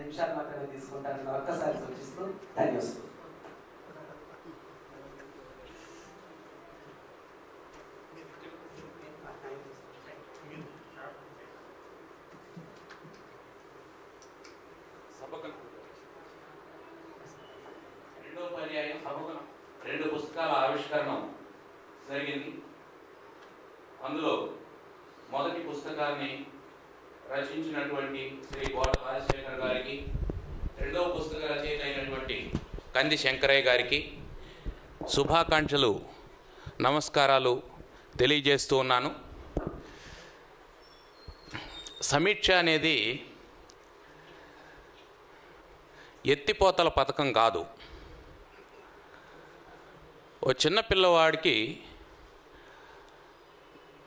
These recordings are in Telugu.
నిమిషాలు మాత్రమే తీసుకుంటానని ఒక్కసారి సూచిస్తూ ధన్యవాదాలు. రెండో పర్యాయం సభకు 2 పుస్తకాల ఆవిష్కరణ జరిగింది. అందులో మొదటి పుస్తకాన్ని రచించినటువంటి శ్రీ బోట రాజశేఖర్ గారికి, రెండవ పుస్తక రచయిత అయినటువంటి కంది శంకరయ్య గారికి శుభాకాంక్షలు, నమస్కారాలు తెలియజేస్తూ ఉన్నాను. సమీక్ష అనేది ఎత్తిపోతల పథకం కాదు. ఓ చిన్న పిల్లవాడికి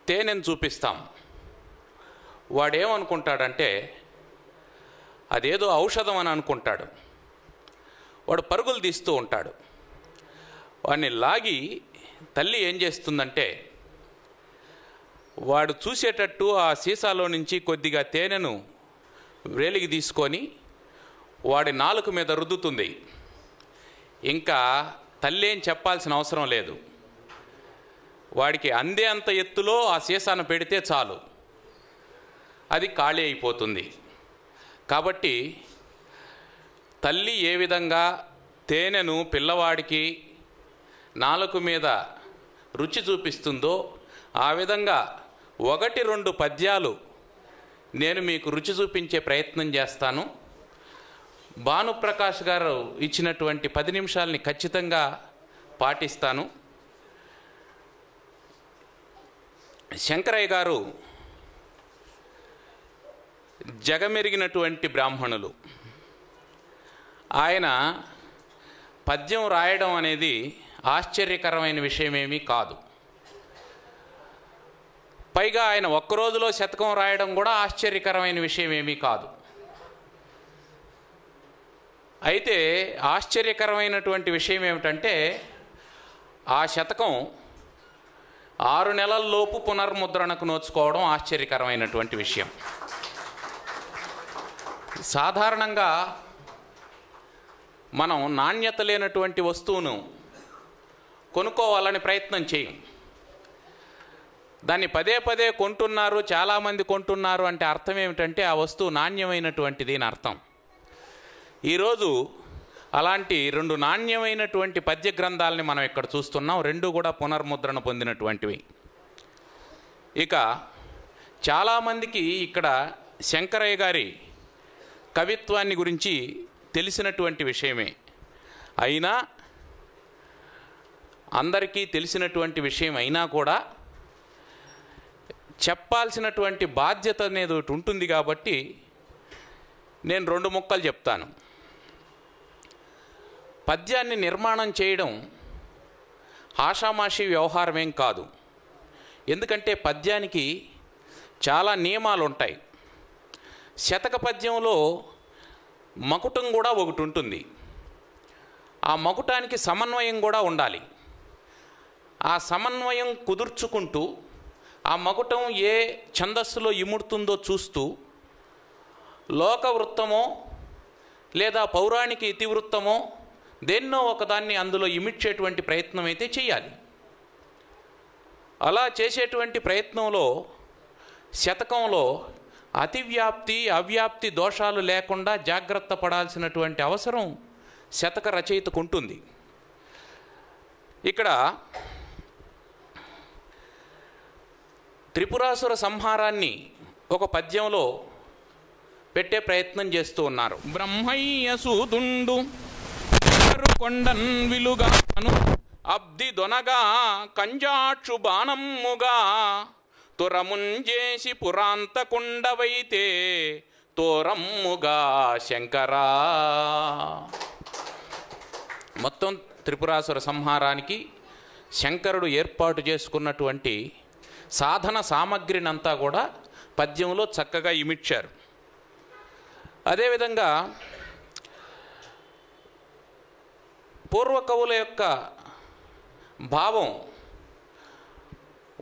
తేనెను చూపిస్తాం, వాడేమనుకుంటాడంటే అదేదో ఔషధం అని అనుకుంటాడు. వాడు పరుగులు తీస్తూ ఉంటాడు. వాడిని లాగి తల్లి ఏం చేస్తుందంటే వాడు చూసేటట్టు ఆ సీసాలో నుంచి కొద్దిగా తేనెను వేలికి తీసుకొని వాడి నాలుక మీద రుద్దుతుంది. ఇంకా తల్లి ఏం చెప్పాల్సిన అవసరం లేదు. వాడికి అందే అంత ఎత్తులో ఆ సీసాను పెడితే చాలు, అది ఖాళీ అయిపోతుంది. కాబట్టి తల్లి ఏ విధంగా తేనెను పిల్లవాడికి నాలుక మీద రుచి చూపిస్తుందో ఆ విధంగా 1-2 పద్యాలు నేను మీకు రుచి చూపించే ప్రయత్నం చేస్తాను. భానుప్రకాష్ గారు ఇచ్చినటువంటి 10 నిమిషాలని ఖచ్చితంగా పాటిస్తాను. శంకరయ్య గారు జగమెరిగినటువంటి బ్రాహ్మణులు. ఆయన పద్యం రాయడం అనేది ఆశ్చర్యకరమైన విషయమేమీ కాదు. పైగా ఆయన ఒక్కరోజులో శతకం రాయడం కూడా ఆశ్చర్యకరమైన విషయమేమీ కాదు. అయితే ఆశ్చర్యకరమైనటువంటి విషయం ఏమిటంటే ఆ శతకం 6 నెలల్లోపు పునర్ముద్రణకు నోచుకోవడం ఆశ్చర్యకరమైనటువంటి విషయం. సాధారణంగా మనం నాణ్యత లేనటువంటి వస్తువును కొనుక్కోవాలని ప్రయత్నం చేయం. దాన్ని పదే కొంటున్నారు, చాలామంది కొంటున్నారు అంటే అర్థం ఏమిటంటే ఆ వస్తువు నాణ్యమైనటువంటిది అని అర్థం. ఈరోజు అలాంటి 2 నాణ్యమైనటువంటి పద్య గ్రంథాలని మనం ఇక్కడ చూస్తున్నాం. 2 కూడా పునర్ముద్రణ పొందినటువంటివి. ఇక చాలామందికి ఇక్కడ శంకరయ్య గారి కవిత్వాన్ని గురించి తెలిసినటువంటి విషయమే. అయినా అందరికీ తెలిసినటువంటి విషయం అయినా కూడా చెప్పాల్సినటువంటి బాధ్యత అనేది ఒకటి ఉంటుంది. కాబట్టి నేను 2 ముక్కలు చెప్తాను. పద్యాన్ని నిర్మాణం చేయడం ఆషామాషి వ్యవహారమేం కాదు. ఎందుకంటే పద్యానికి చాలా నియమాలు ఉంటాయి. శతక పద్యంలో మకుటం కూడా ఒకటి ఉంటుంది. ఆ మకుటానికి సమన్వయం కూడా ఉండాలి. ఆ సమన్వయం కుదుర్చుకుంటూ ఆ మకుటం ఏ ఛందస్సులో ఇముడుతుందో చూస్తూ లోకవృత్తమో లేదా పౌరాణిక ఇతివృత్తమో దేన్నో ఒకదాన్ని అందులో ఇమిడ్చేటువంటి ప్రయత్నం అయితే చేయాలి. అలా చేసేటువంటి ప్రయత్నంలో శతకంలో అతివ్యాప్తి అవ్యాప్తి దోషాలు లేకుండా జాగ్రత్త పడాల్సినటువంటి అవసరం శతక రచయితకు ఉంటుంది. ఇక్కడ త్రిపురాసుర సంహారాన్ని ఒక పద్యంలో పెట్టే ప్రయత్నం చేస్తూ ఉన్నారు. బ్రహ్మయ్య సూదుండు కొండన్ విలుగాను అబ్ది దొనగా కంజాక్షు బాణమ్ముగా తురముంజేసి పురాంతకుండవైతే తోరమ్ముగా శంకరా. మొత్తం త్రిపురాసుర సంహారానికి శంకరుడు ఏర్పాటు చేసుకున్నటువంటి సాధన సామగ్రినంతా కూడా పద్యంలో చక్కగా ఇమిడ్చారు. అదేవిధంగా పూర్వ కవుల యొక్క భావం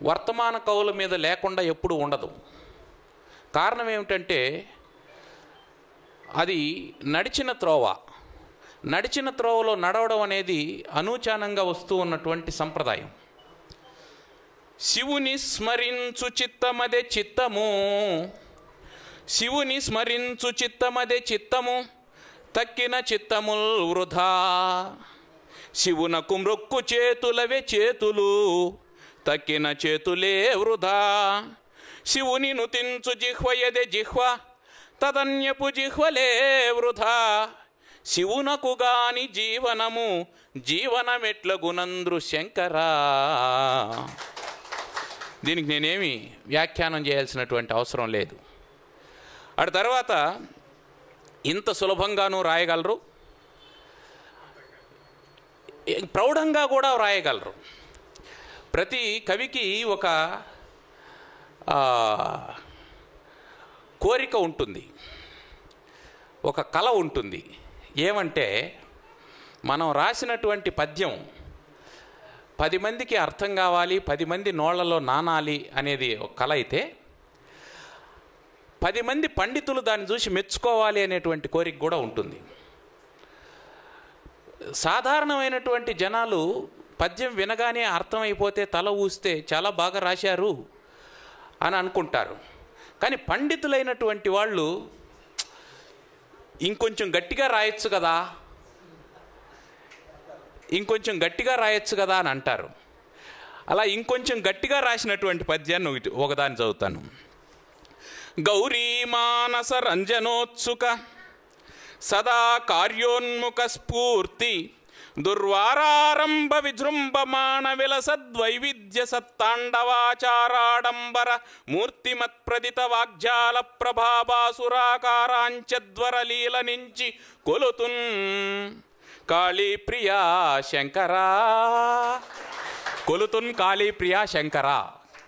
వర్తమాన కవుల మీద లేకుండా ఎప్పుడు ఉండదు. కారణం ఏమిటంటే అది నడిచిన త్రోవ. నడిచిన త్రోవలో నడవడం అనేది అనూచానంగా వస్తూ ఉన్నటువంటి సంప్రదాయం. శివుని స్మరించు చిత్తమదే చిత్తము, శివుని స్మరించు చిత్తమదే చిత్తము, తక్కిన చిత్తముల్ వృధా. శివునకు మ్రొక్కు చేతులవే చేతులు, తక్కిన చేతులే వృధా. శివుని నుతించు జిహ్వయదే జిహ్వ, తదన్యపు జిహ్వలే వృధా. శివునకు గాని జీవనము జీవనమెట్లగునంద్రు శంకరా. దీనికి నేనేమి వ్యాఖ్యానం చేయాల్సినటువంటి అవసరం లేదు. అటు తర్వాత ఇంత సులభంగానూ రాయగలరు, ప్రౌఢంగా కూడా రాయగలరు. ప్రతి కవికి ఒక కోరిక ఉంటుంది, ఒక కళ ఉంటుంది. ఏమంటే మనం రాసినటువంటి పద్యం 10 మందికి అర్థం కావాలి, 10 మంది నోళ్లలో నానాలి అనేది ఒక కళ అయితే, 10 మంది పండితులు దాన్ని చూసి మెచ్చుకోవాలి అనేటువంటి కోరిక కూడా ఉంటుంది. సాధారణమైనటువంటి జనాలు పద్యం వినగానే అర్థమైపోతే తల ఊస్తే చాలా బాగా రాశారు అని అనుకుంటారు. కానీ పండితులైనటువంటి వాళ్ళు ఇంకొంచెం గట్టిగా రాయొచ్చు కదా, ఇంకొంచెం గట్టిగా రాయొచ్చు కదా అని అంటారు. అలా ఇంకొంచెం గట్టిగా రాసినటువంటి పద్యాన్ని ఒకదాన్ని చదువుతాను. గౌరీ మానస రంజనోత్సుక సదా కార్యోన్ముఖ స్ఫూర్తి, దుర్వారారంభ విజృంభమాణ విలసద్వైవిధ్య సత్తాండవాచారాడంబర మూర్తిమత్ప్రదిత వాగ్జాల ప్రభాభాసురాకారాంచద్వర లీల నుంచి కొలుతున్ కాళీప్రియా శంకరా. కొలుతున్ కాళీప్రియా శంకరా,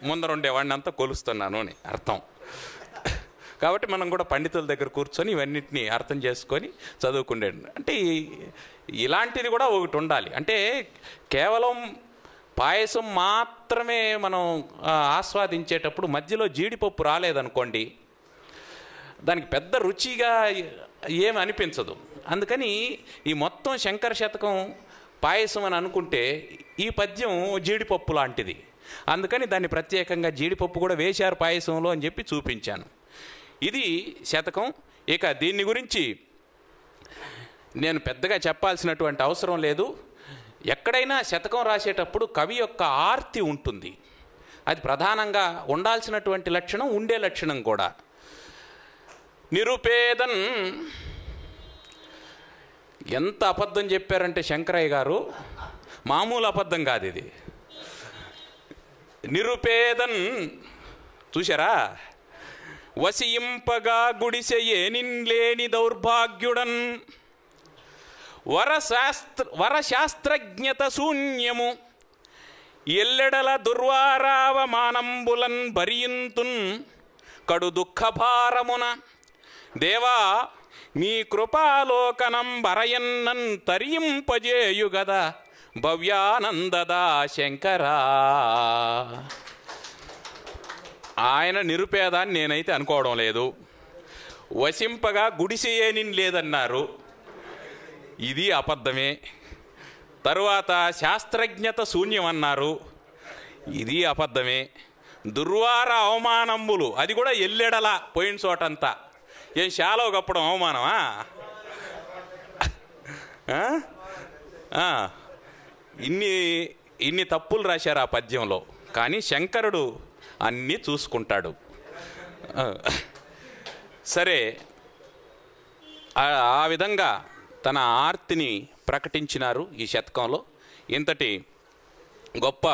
ముందరుండేవాడిని అంతా కొలుస్తున్నాను అని అర్థం. కాబట్టి మనం కూడా పండితుల దగ్గర కూర్చొని ఇవన్నిటిని అర్థం చేసుకొని చదువుకునే, అంటే ఇలాంటిది కూడా ఒకటి ఉండాలి. అంటే కేవలం పాయసం మాత్రమే మనం ఆస్వాదించేటప్పుడు మధ్యలో జీడిపప్పు రాలేదనుకోండి, దానికి పెద్ద రుచిగా ఏమి అనిపించదు. అందుకని ఈ మొత్తం శంకర శతకం పాయసం అని అనుకుంటే ఈ పద్యం జీడిపప్పు లాంటిది. అందుకని దాన్ని ప్రత్యేకంగా జీడిపప్పు కూడా వేశారు పాయసంలో అని చెప్పి చూపించాను. ఇది శతకం. ఇక దీన్ని గురించి నేను పెద్దగా చెప్పాల్సినటువంటి అవసరం లేదు. ఎక్కడైనా శతకం రాసేటప్పుడు కవి యొక్క ఆర్తి ఉంటుంది, అది ప్రధానంగా ఉండాల్సినటువంటి లక్షణం, ఉండే లక్షణం కూడా. నిరుపేదన్, ఎంత అబద్ధం చెప్పారంటే శంకరయ్య గారు, మామూలు అబద్ధం కాదు ఇది. నిరుపేదన్ చూశారా? వసియింపగా గుడిసె ఏనిన్లేని దౌర్భాగ్యుడన్, వరశాస్త్రజ్ఞత శూన్యము ఎల్లెడల దుర్వారావమానంబులన్ భరియింతున్ కడు దుఃఖభారమున. దేవా నీ కృపాలోకనం బరయన్నన్ తరింపజేయుగద భవ్యానందదా శంకరా. ఆయన నిరుపేదాన్ని నేనైతే అనుకోవడం లేదు. వసింపగా గుడిసేయని లేదన్నారు, ఇది అబద్ధమే. తరువాత శాస్త్రజ్ఞత శూన్యం అన్నారు, ఇది అబద్ధమే. దుర్వార అవమానంబులు, అది కూడా ఎల్లెడలా పోయిన చోటంతా. ఏం శాలో కప్పడం అవమానమా? ఇన్ని తప్పులు రాశారు ఆ పద్యంలో, కానీ శంకరుడు అన్నీ చూసుకుంటాడు. సరే, ఆ విధంగా తన ఆర్తిని ప్రకటించినారు ఈ శతకంలో. ఇంతటి గొప్ప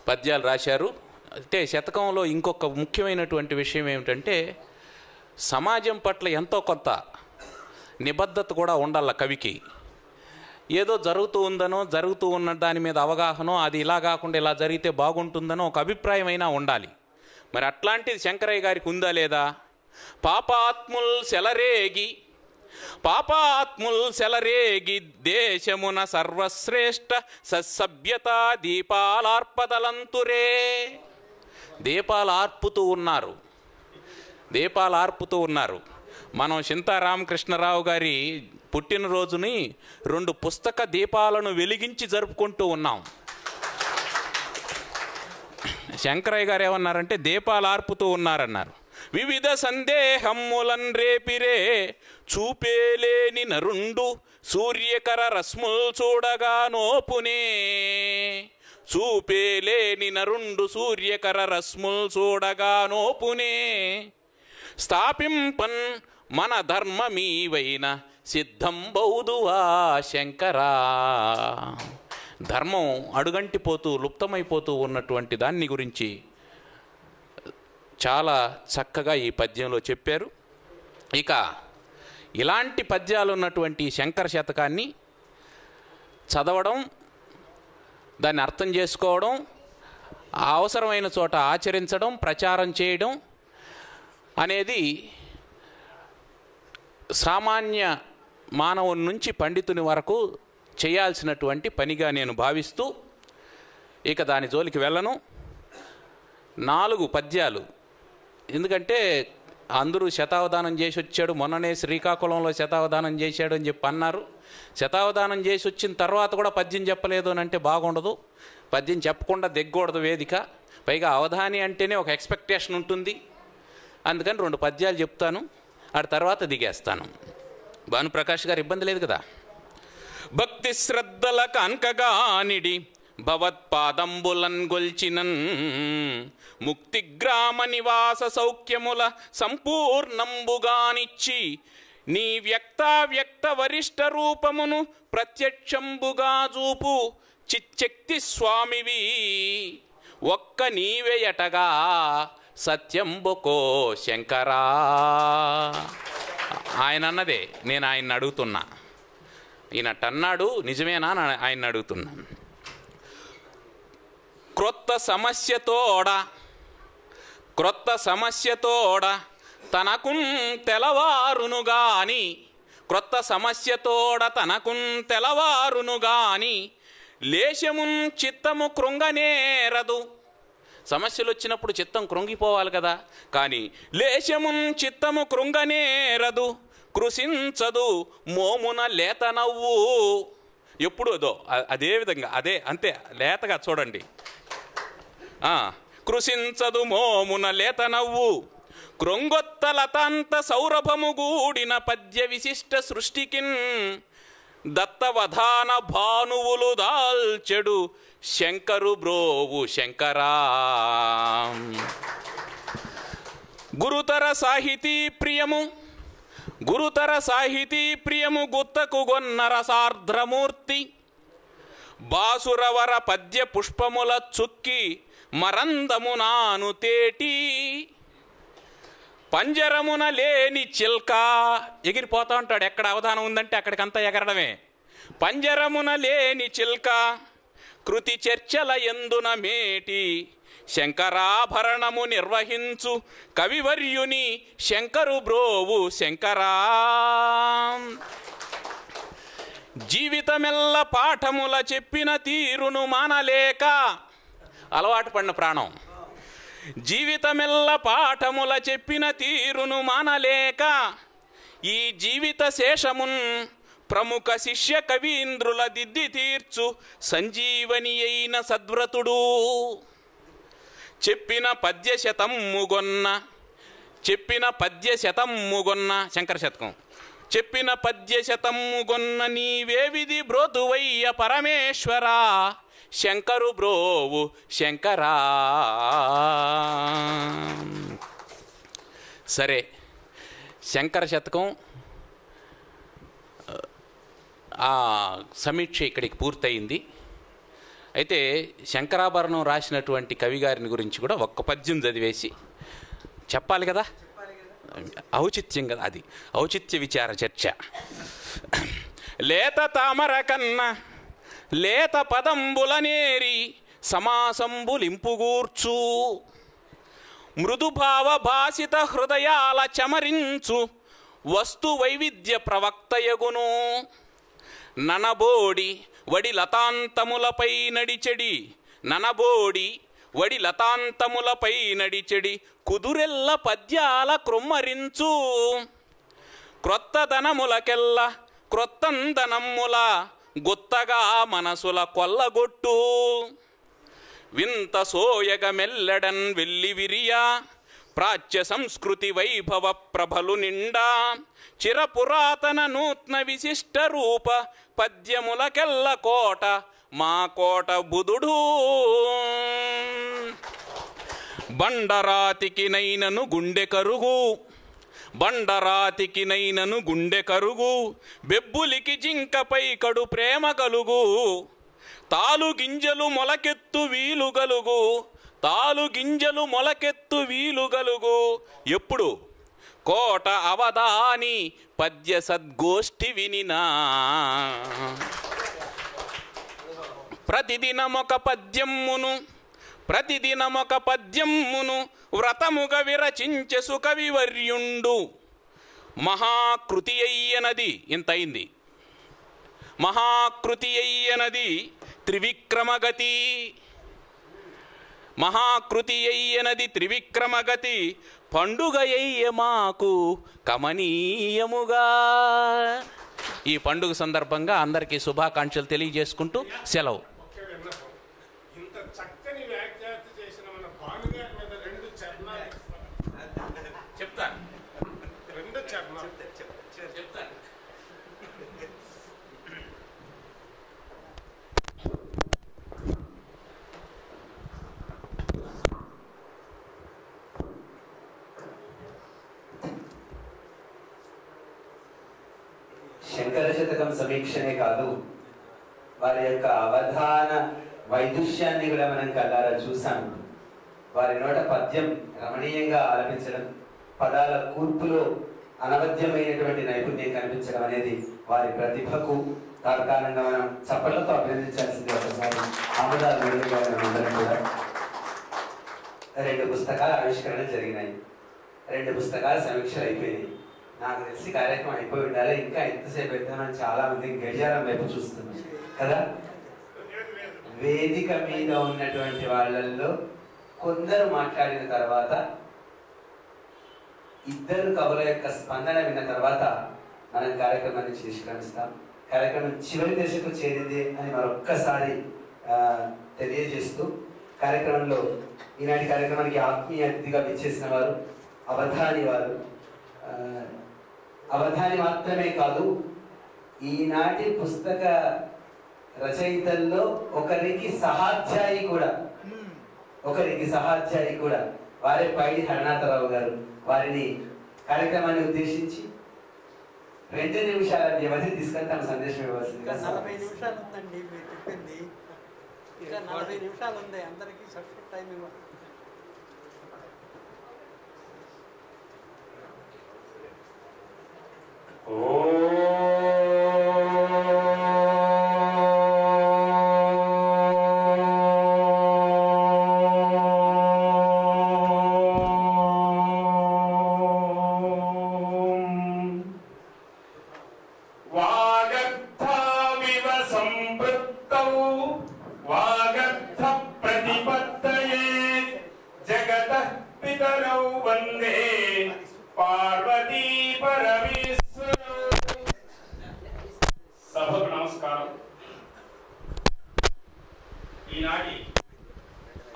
పద్యాలు రాశారు. అంటే శతకంలో ఇంకొక ముఖ్యమైనటువంటి విషయం ఏమిటంటే, సమాజం పట్ల ఎంతో కొంత నిబద్ధత కూడా ఉండాల కవికి. ఏదో జరుగుతూ ఉందనో, జరుగుతూ ఉన్న దాని మీద అవగాహనో, అది ఇలా కాకుండా ఇలా జరిగితే బాగుంటుందనో ఒక అభిప్రాయం అయినా ఉండాలి. మరి అట్లాంటిది శంకరయ్య గారికి ఉందా లేదా? పాపాత్ముల్ సెలరేగి దేశమున సర్వశ్రేష్ఠ ససభ్యత దీపాలార్పదలంతురే. దీపాలు ఆర్పుతూ ఉన్నారు. మనం చింతారామకృష్ణరావు గారి పుట్టినరోజుని 2 పుస్తక దీపాలను వెలిగించి జరుపుకుంటూ ఉన్నాం. శంకరయ్య గారు ఏమన్నారంటే దీపాలు ఆర్పుతూ ఉన్నారన్నారు. వివిధ సందేహములన్ రేపిరే చూపేలేని నరుండు సూర్యకర రశ్ముల్ చూడగా నోపునే. చూపేలేని నరుండు సూర్యకర రశ్ముల్ చూడగా నోపునే. స్థాపింపన్ మన ధర్మమీవైన సిద్ధం బౌదువా శంకరా. ధర్మం అడుగంటిపోతూ లుప్తమైపోతూ ఉన్నటువంటి దాన్ని గురించి చాలా చక్కగా ఈ పద్యంలో చెప్పారు. ఇక ఇలాంటి పద్యాలు ఉన్నటువంటి శంకర శతకాన్ని చదవడం, దాన్ని అర్థం చేసుకోవడం, అవసరమైన చోట ఆచరించడం, ప్రచారం చేయడం అనేది సామాన్య మానవుని నుంచి పండితుని వరకు చేయాల్సినటువంటి పనిగా నేను భావిస్తూ ఇక దాని జోలికి వెళ్ళను. 4 పద్యాలు, ఎందుకంటే అందరూ శతావధానం చేసి వచ్చాడు, మొన్ననే శ్రీకాకుళంలో శతావధానం చేశాడు అని చెప్పి అన్నారు. శతావధానం చేసి వచ్చిన తర్వాత కూడా పద్యం చెప్పలేదు అని అంటే బాగుండదు. పద్యం చెప్పకుండా దిగ్గకూడదు వేదిక. పైగా అవధాని అంటేనే ఒక ఎక్స్పెక్టేషన్ ఉంటుంది. అందుకని 2 పద్యాలు చెప్తాను, ఆ తర్వాత దిగేస్తాను. భానుప్రకాష్ గారు ఇబ్బంది లేదు కదా. భక్తి శ్రద్ధల కాన్కగానిడి భవత్పాదంబులన్ గొల్చినన్ ముక్తి గ్రామ నివాస సౌఖ్యముల సంపూర్ణంబుగానిచ్చి నీ వ్యక్తావ్యక్త వరిష్ట రూపమును ప్రత్యక్షంబుగా చూపు చిచ్చక్తి స్వామివి ఒక్క నీవేయటగా సత్యంబుకో శంకరా. ఆయన అన్నదే, నేను ఆయన్ని అడుగుతున్నా. ఈయనట్టన్నాడు, నిజమేనా అని ఆయన అడుగుతున్నాను. క్రొత్త సమస్యతోడ తనకున్ తెలవారును గాని, క్రొత్త సమస్యతోడ తనకున్ తెలవారును గాని లేశమున్ చిత్తము కృంగనేరదు. సమస్యలు వచ్చినప్పుడు చిత్తం కృంగిపోవాలి కదా, కానీ లేశమున్ చిత్తము కృంగనేరదు, కృషించదు మోమున లేత నవ్వు. ఎప్పుడు అదే విధంగా అంతే లేతగా చూడండి. కృషించదు మోమున లేత నవ్వు, కృంగొత్తలతంత సౌరభము గూడిన పద్య విశిష్ట సృష్టికిన్ దత్తవధాన భానువులు దాల్చెడు శంకరు బ్రోవు శంకరా. గురుతర సాహితీ ప్రియము గుత్తకు గొన్న రసార్ధ్రమూర్తి బాసురవర పద్య పుష్పముల చుక్కి మరందము నాను తేటి పంజరమున లేని చిల్క. ఎగిరిపోతా ఉంటాడు, ఎక్కడ అవధానం ఉందంటే అక్కడికంతా ఎగరడమే. పంజరమున లేని చిల్క కృతి చర్చల ఎందున మేటి శంకరాభరణము నిర్వహించు కవివర్యుని శంకరు బ్రోవు శంకరా. జీవితమెల్ల పాఠముల చెప్పిన తీరును మానలేక, అలవాటు పడిన ప్రాణం. జీవితమెల్ల పాఠముల చెప్పిన తీరును మానలేక ఈ జీవిత శేషమున్ ప్రముఖ శిష్య కవీంద్రుల దిద్ది తీర్చు సంజీవని అయిన సద్వ్రతుడు. చెప్పిన పద్య శతమ్ముగొన్న శంకర శతకం. చెప్పిన పద్య శతమ్ముగొన్న నీవేవిధి బ్రోతువయ్య పరమేశ్వరా శంకరు బ్రోవు శంకరా. సరే, శంకర శతకం ఆ సమీక్ష ఇక్కడికి పూర్తయింది. అయితే శంకరాభరణం రాసినటువంటి కవి గారిని గురించి కూడా ఒక్క పద్యం చదివేసి చెప్పాలి కదా, ఔచిత్యం కదా, అది ఔచిత్య విచార చర్చ. లేత తామర కన్న లేత పదంబులనేరి సమాసంబులింపుగూర్చు మృదుభావ భాసిత హృదయాల చమరించు వస్తు వైవిధ్య ప్రవక్తయగును. ననబోడి వడి లతాంతములపై నడిచెడి కుదురెల్ల పద్యాల క్రొమ్మరించు క్రొత్తదనములకెల్ల క్రొత్తందనమ్ముల గుత్తగా మనసుల కొల్లగొట్టు వింత సోయగ మెల్లెడన్ వెల్లి విరియా ప్రాచ్య సంస్కృతి వైభవ ప్రభలు నిండా చిరపురాతన నూత్న విశిష్ట రూప పద్యములకెల్ల కోట మా కోట బుధుడు బండరాతికి నైనను గుండె కరుగు బండరాతికి నైనను గుండె కరుగు బెబ్బులికి జింకపై కడు ప్రేమ కలుగు తాలు గింజలు మొలకెత్తు వీలు గలుగు తాలు గింజలు మొలకెత్తు వీలు గలుగు ఎప్పుడు కోట అవధాని పద్య సద్గోష్ఠి వినినా ప్రతిదినమొక పద్యమ్మును వ్రతముగా విరచించె సుకవివర్యుండు మహాకృతి అయ్యనది ఇంతైంది మహాకృతి అయ్యనది త్రివిక్రమగతి మహాకృతి అయ్యనది త్రివిక్రమగతి పండుగ అయ్య మాకు కమనీయముగా. ఈ పండుగ సందర్భంగా అందరికీ శుభాకాంక్షలు తెలియజేసుకుంటూ సెలవు. చెప్తాను. శంకర శతకం సమీక్షనే కాదు, వారి యొక్క అవధాన వైదుష్యాన్ని కూడా మనం కళ్ళారా చూసాం. వారి నోట పద్యం రమణీయంగా ఆలపించడం, పదాల కూర్పులో అనవద్యమైనటువంటి నైపుణ్యం కనిపించడం అనేది వారి ప్రతిభకు తాత్కాలంగా మనం చప్పట్లతో అభినందించాల్సింది. ఒకసారి ఆమదాలు అందరం కూడా 2 పుస్తకాల ఆవిష్కరణ జరిగినాయి, 2 పుస్తకాల సమీక్షలు అయిపోయినాయి. నాకు తెలిసి కార్యక్రమం అయిపోయి ఉండాలి, ఇంకా ఎంతసేపు పెడతామని చాలా మంది గడియారం వైపు చూస్తున్నాం కదా. వేదిక మీద ఉన్నటువంటి వాళ్ళల్లో కొందరు మాట్లాడిన తర్వాత, 2 కవుల యొక్క స్పందన విన్న తర్వాత మనం కార్యక్రమాన్ని నిష్క్రమిస్తాం. కార్యక్రమం చివరి దశకు చేరింది అని మరొక్కసారి తెలియజేస్తూ, కార్యక్రమంలో ఈనాటి కార్యక్రమానికి ఆత్మీయ అతిథిగా విచ్చేసిన వారు అవధాని వారు. అవధాని మాత్రమే కాదు, ఈనాటి పుస్తక రచయితల్లో ఒకరికి సహాధ్యాయి కూడా వారే పైడి హరణాథరావు గారు. వారిని కార్యక్రమాన్ని ఉద్దేశించి 2 నిమిషాల వ్యవధి తీసుకొని తమ సందేశం ఇవ్వాల్సిందిగా. 40 నిమిషాలు ఉందండి మీరు చెప్పింది, ఇంకా 40 నిమిషాలు ఉంది. అందరికీ సబ్జెక్ట్ టైం ఇవ్వాలి.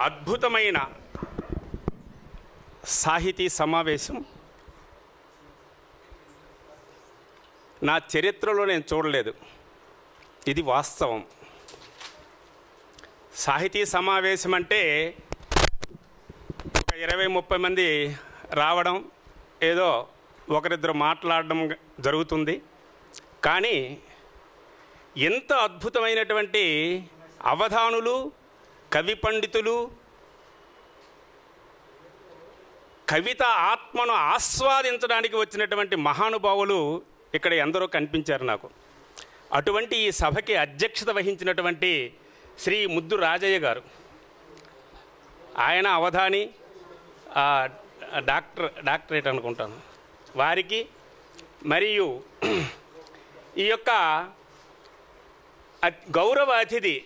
అద్భుతమైన సాహితీ సమావేశం నా చరిత్రలో నేను చూడలేదు. ఇది వాస్తవం. సాహితీ సమావేశం అంటే ఒక 20-30 మంది రావడం, ఏదో ఒకరిద్దరు మాట్లాడడం జరుగుతుంది. కానీ ఎంత అద్భుతమైనటువంటి అవధానులు, కవి పండితులు, కవిత ఆత్మను ఆస్వాదించడానికి వచ్చినటువంటి మహానుభావులు ఇక్కడ ఎందరో కనిపించారు నాకు. అటువంటి ఈ సభకి అధ్యక్షత వహించినటువంటి శ్రీ ముద్దు రాజయ్య గారు, ఆయన అవధాని, డాక్టరేట్ అనుకుంటాను, వారికి మరియు ఈ యొక్క గౌరవ అతిథి,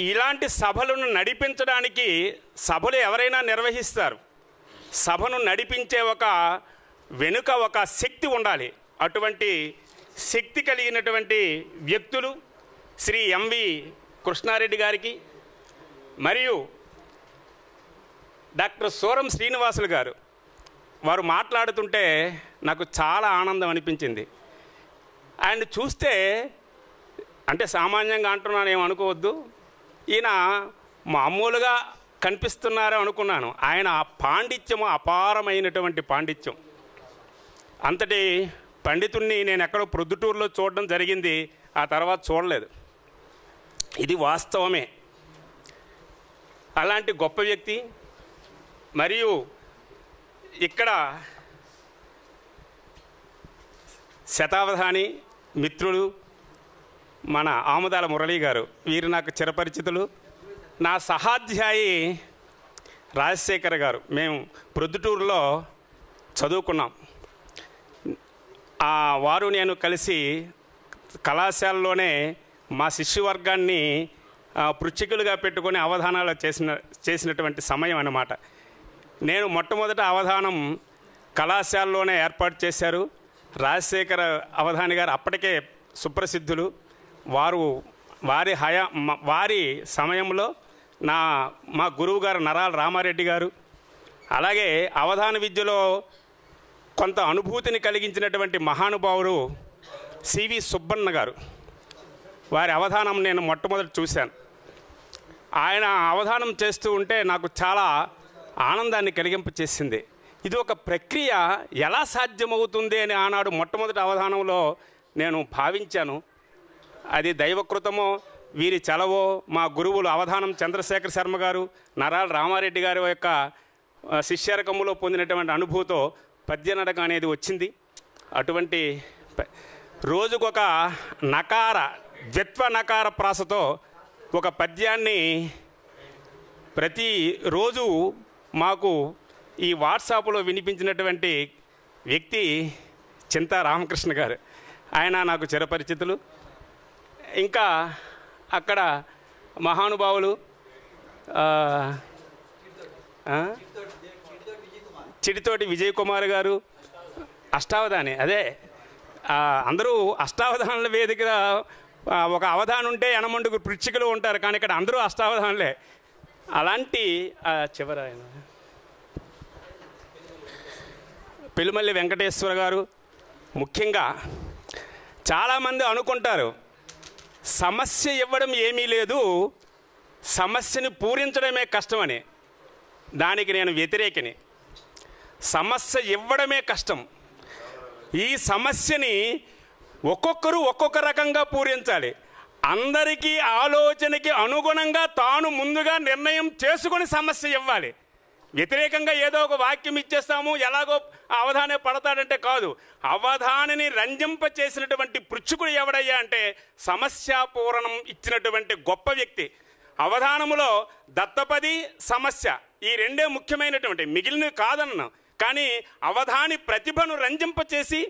ఇలాంటి సభలను నడిపించడానికి సభలు ఎవరైనా నిర్వహిస్తారు. సభను నడిపించే వెనుక ఒక శక్తి ఉండాలి. అటువంటి శక్తి కలిగినటువంటి వ్యక్తులు శ్రీ ఎంవి కృష్ణారెడ్డి గారికి మరియు డాక్టర్ సూరం శ్రీనివాసులు గారు వారు మాట్లాడుతుంటే నాకు చాలా ఆనందం అనిపించింది. ఆయన చూస్తే అంటే సామాన్యంగా అంటున్నాను ఏమనుకోవద్దు, ఈయన మామూలుగా కనిపిస్తున్నారో అనుకున్నాను. ఆయన పాండిత్యము అపారమైనటువంటి పాండిత్యం. అంతటి పండితుణ్ణి నేను ఎక్కడో ప్రొద్దుటూరులో చూడడం జరిగింది, ఆ తర్వాత చూడలేదు. ఇది వాస్తవమే. అలాంటి గొప్ప వ్యక్తి. మరియు ఇక్కడ శతావధాని మిత్రులు మన ఆముదాల మురళీ గారు, వీరు నాకు చిరపరిచితులు. నా సహాధ్యాయి రాజశేఖర్ గారు, మేము ప్రొద్దుటూరులో చదువుకున్నాం. వారు నేను కలిసి కళాశాలలోనే మా శిష్యవర్గాన్ని పృచ్ఛికులుగా పెట్టుకొని అవధానాలు చేసినటువంటి సమయం అన్నమాట. నేను మొట్టమొదట అవధానం కళాశాలలోనే ఏర్పాటు చేశారు. రాజశేఖర అవధాని గారు అప్పటికే సుప్రసిద్ధులు. వారి సమయంలో మా గురువు గారు నరాల రామారెడ్డి గారు, అలాగే అవధాన విద్యలో కొంత అనుభూతిని కలిగించినటువంటి మహానుభావుడు సివి సుబ్బన్న గారు, వారి అవధానం నేను మొట్టమొదటి చూశాను. ఆయన అవధానం చేస్తూ ఉంటే నాకు చాలా ఆనందాన్ని కలిగింపచేసింది. ఇది ఒక ప్రక్రియ ఎలా సాధ్యమవుతుంది అని ఆనాడు మొట్టమొదటి అవధానంలో నేను భావించాను. అది దైవకృతమో వీరి చలవో మా గురువులు అవధానం చంద్రశేఖర శర్మ గారు, నరాల రామారెడ్డి గారి యొక్క శిష్యరకములో పొందినటువంటి అనుభూతితో పద్యనడక అనేది వచ్చింది. అటువంటి రోజుకొక ద్విత్వ నకార ప్రాసతో ఒక పద్యాన్ని ప్రతిరోజు మాకు ఈ వాట్సాప్లో వినిపించినటువంటి వ్యక్తి చింతా రామకృష్ణ గారు. ఆయన నాకు చిరపరిచితులు. ఇంకా అక్కడ మహానుభావులు చిడితోటి విజయ్ కుమార్ గారు, అష్టావధాని. అదే అందరూ అష్టావధానుల వేదిక ఒక అవధానం ఉంటే ఎనమండుగురు పృచ్ఛికులు ఉంటారు, కానీ ఇక్కడ అందరూ అష్టావధానులే. అలాంటి చివర పెలుమల్లి వెంకటేశ్వర గారు. ముఖ్యంగా చాలామంది అనుకుంటారు సమస్య ఇవ్వడం ఏమీ లేదు, సమస్యని పూరించడమే కష్టమని. దానికి నేను వ్యతిరేకిని. సమస్య ఇవ్వడమే కష్టం. ఈ సమస్యని ఒక్కొక్కరు ఒక్కొక్క రకంగా పూరించాలి. అందరికీ ఆలోచనకి అనుగుణంగా తాను ముందుగా నిర్ణయం చేసుకొని సమస్య ఇవ్వాలి. వ్యతిరేకంగా ఏదో ఒక వాక్యం ఇచ్చేస్తాము, ఎలాగో అవధానే పడతాడంటే కాదు. అవధానిని రంజింప చేసినటువంటి పృచ్ఛకుడు ఎవడయ్యా అంటే సమస్యాపూరణం ఇచ్చినటువంటి గొప్ప వ్యక్తి. అవధానములో దత్తపది, సమస్య ఈ రెండే ముఖ్యమైనటువంటి, మిగిలినవి కాదన్నాం. కానీ అవధాని ప్రతిభను రంజింపచేసి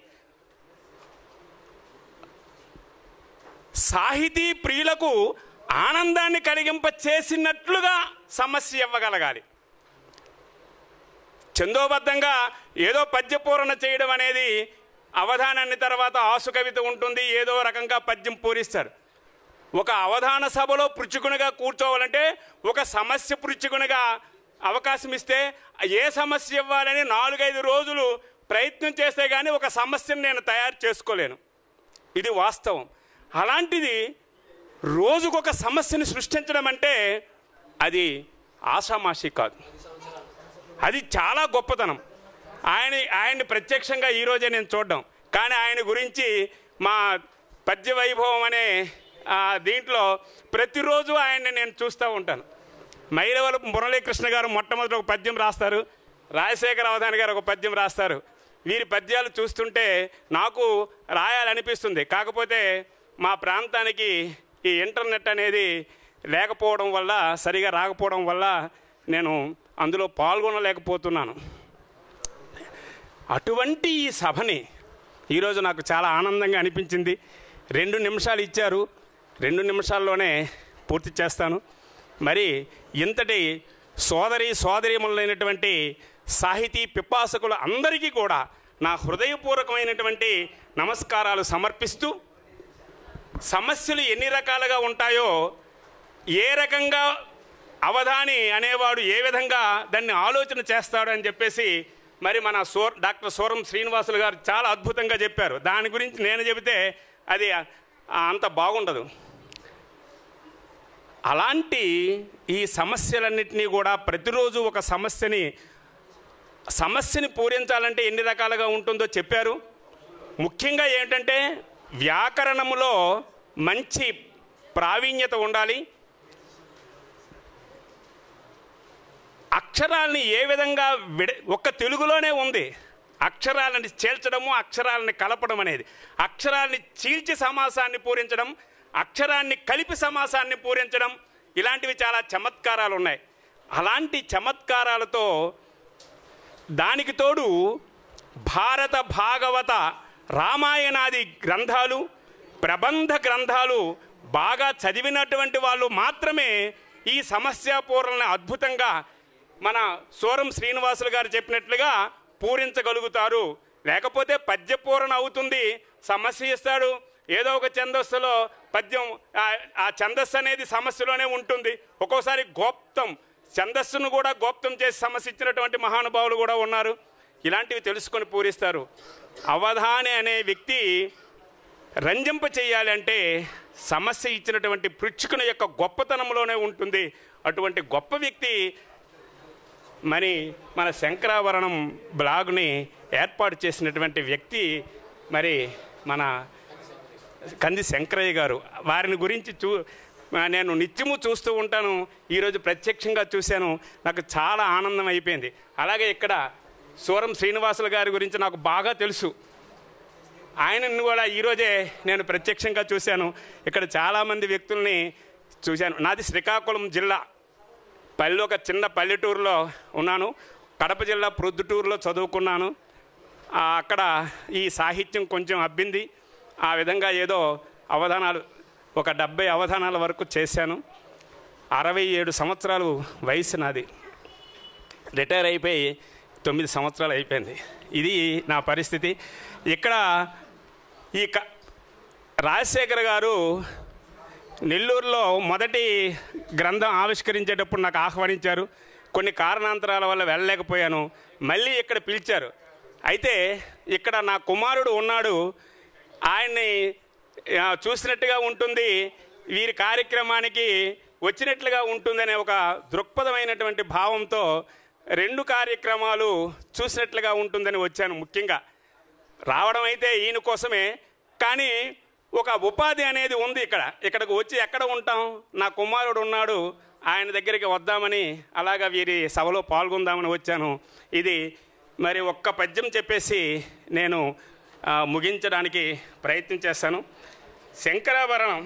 సాహితీ ప్రియులకు ఆనందాన్ని కలిగింప చేసినట్లుగా సమస్య ఇవ్వగలగాలి. ఛందోబద్ధంగా ఏదో పద్యపూరణ చేయడం అనేది అవధానాన్ని తర్వాత ఆసు కవిత ఉంటుంది, ఏదో రకంగా పద్యం పూరిస్తారు. ఒక అవధాన సభలో పృచ్ఛకునిగా కూర్చోవాలంటే ఒక సమస్య పృచ్ఛకునిగా అవకాశం ఇస్తే ఏ సమస్య ఇవ్వాలని 4-5 రోజులు ప్రయత్నం చేస్తే కానీ ఒక సమస్యను నేను తయారు చేసుకోలేను. ఇది వాస్తవం. అలాంటిది రోజుకొక సమస్యని సృష్టించడం అంటే అది ఆషామాషి కాదు, అది చాలా గొప్పతనం. ఆయన్ని ప్రత్యక్షంగా ఈరోజే నేను చూడడం, కానీ ఆయన గురించి మా పద్య వైభవం అనే దీంట్లో ప్రతిరోజు ఆయన్ని నేను చూస్తూ ఉంటాను. మైలవల మురళీకృష్ణ గారు మొట్టమొదటి ఒక పద్యం రాస్తారు, రాజశేఖర అవధాని గారు ఒక పద్యం రాస్తారు. వీరి పద్యాలు చూస్తుంటే నాకు రాయాలనిపిస్తుంది. కాకపోతే మా ప్రాంతానికి ఈ ఇంటర్నెట్ అనేది లేకపోవడం వల్ల, సరిగా రాకపోవడం వల్ల నేను అందులో పాల్గొనలేకపోతున్నాను. అటువంటి ఈ సభని ఈరోజు నాకు చాలా ఆనందంగా అనిపించింది. 2 నిమిషాలు ఇచ్చారు, 2 నిమిషాల్లోనే పూర్తి చేస్తాను. మరి ఇంతటి సోదరీమణులైనటువంటి సాహితీ పిపాసకులు అందరికీ కూడా నా హృదయపూర్వకమైనటువంటి నమస్కారాలు సమర్పిస్తూ, సమస్యలు ఎన్ని రకాలుగా ఉంటాయో, ఏ రకంగా అవధాని అనేవాడు ఏ విధంగా దాన్ని ఆలోచన చేస్తాడు అని చెప్పేసి మరి మన డాక్టర్ సోరం శ్రీనివాసులు గారు చాలా అద్భుతంగా చెప్పారు. దాని గురించి నేను చెబితే అది అంత బాగుండదు. అలాంటి ఈ సమస్యలన్నింటినీ కూడా ప్రతిరోజు ఒక సమస్యని పూరించాలంటే ఎన్ని రకాలుగా ఉంటుందో చెప్పారు. ముఖ్యంగా ఏంటంటే వ్యాకరణములో మంచి ప్రావీణ్యత ఉండాలి. అక్షరాలని ఏ విధంగా ఒక్క తెలుగులోనే ఉంది. అక్షరాలని చేల్చడము, అక్షరాలని కలపడం అనేది, అక్షరాలని చీల్చి సమాసాన్ని పూరించడం, అక్షరాన్ని కలిపి సమాసాన్ని పూరించడం, ఇలాంటివి చాలా చమత్కారాలు ఉన్నాయి. అలాంటి చమత్కారాలతో దానికి తోడు భారత, భాగవత, రామాయణాది గ్రంథాలు, ప్రబంధ గ్రంథాలు బాగా చదివినటువంటి వాళ్ళు మాత్రమే ఈ సమస్యాపూరణని అద్భుతంగా మన సోరం శ్రీనివాసులు గారు చెప్పినట్లుగా పూరించగలుగుతారు. లేకపోతే పద్యపూరణ అవుతుంది, సమస్య ఇస్తాడు, ఏదో ఒక ఛందస్సులో పద్యం, ఆ ఛందస్సు అనేది సమస్యలోనే ఉంటుంది. ఒక్కోసారి గోప్తం, ఛందస్సును కూడా గోప్తం చేసి సమస్య ఇచ్చినటువంటి మహానుభావులు కూడా ఉన్నారు. ఇలాంటివి తెలుసుకొని పూరిస్తారు. అవధాని అనే వ్యక్తి రంజింప చేయాలి అంటే సమస్య ఇచ్చినటువంటి పృచ్ఛకుని యొక్క గొప్పతనంలోనే ఉంటుంది. అటువంటి గొప్ప వ్యక్తి మరి మన శంకరాభరణం బ్లాగ్ని ఏర్పాటు చేసినటువంటి వ్యక్తి మరి మన కంది శంకరయ్య గారు. వారిని గురించి నేను నిత్యము చూస్తూ ఉంటాను. ఈరోజు ప్రత్యక్షంగా చూశాను, నాకు చాలా ఆనందం అయిపోయింది. అలాగే ఇక్కడ సోరం శ్రీనివాసులు గారి గురించి నాకు బాగా తెలుసు. ఆయనను కూడా ఈరోజే నేను ప్రత్యక్షంగా చూశాను. ఇక్కడ చాలామంది వ్యక్తుల్ని చూశాను. నాది శ్రీకాకుళం జిల్లా, ఒక చిన్న పల్లెటూరులో ఉన్నాను. కడప జిల్లా ప్రొద్దుటూరులో చదువుకున్నాను. అక్కడ ఈ సాహిత్యం కొంచెం అబ్బింది. ఆ విధంగా ఏదో అవధానాలు, ఒక 70 అవధానాల వరకు చేశాను. 67 సంవత్సరాలు వయసు నాది. రిటైర్ అయిపోయి 9 సంవత్సరాలు అయిపోయింది. ఇది నా పరిస్థితి. ఇక్కడ ఈ రాజశేఖర్ గారు నెల్లూరులో మొదటి గ్రంథం ఆవిష్కరించేటప్పుడు నాకు ఆహ్వానించారు. కొన్ని కారణాంతరాల వల్ల వెళ్ళలేకపోయాను. మళ్ళీ ఇక్కడ పిలిచారు. అయితే ఇక్కడ నా కుమారుడు ఉన్నాడు, ఆయన్ని చూసినట్టుగా ఉంటుంది, వీరి కార్యక్రమానికి వచ్చినట్లుగా ఉంటుందనే ఒక దృక్పథమైనటువంటి భావంతో 2 కార్యక్రమాలు చూసినట్లుగా ఉంటుందని వచ్చాను. ముఖ్యంగా రావడం అయితే ఈయన కోసమే, కానీ ఒక ఉపాధి అనేది ఉంది. ఇక్కడికి వచ్చి ఎక్కడ ఉంటాం, నా కుమారుడు ఉన్నాడు, ఆయన దగ్గరికి వద్దామని, అలాగా వీరి సభలో పాల్గొందామని వచ్చాను. ఇది మరి ఒక్క పద్యం చెప్పేసి నేను ముగించడానికి ప్రయత్నం చేస్తాను. శంకరాభరణం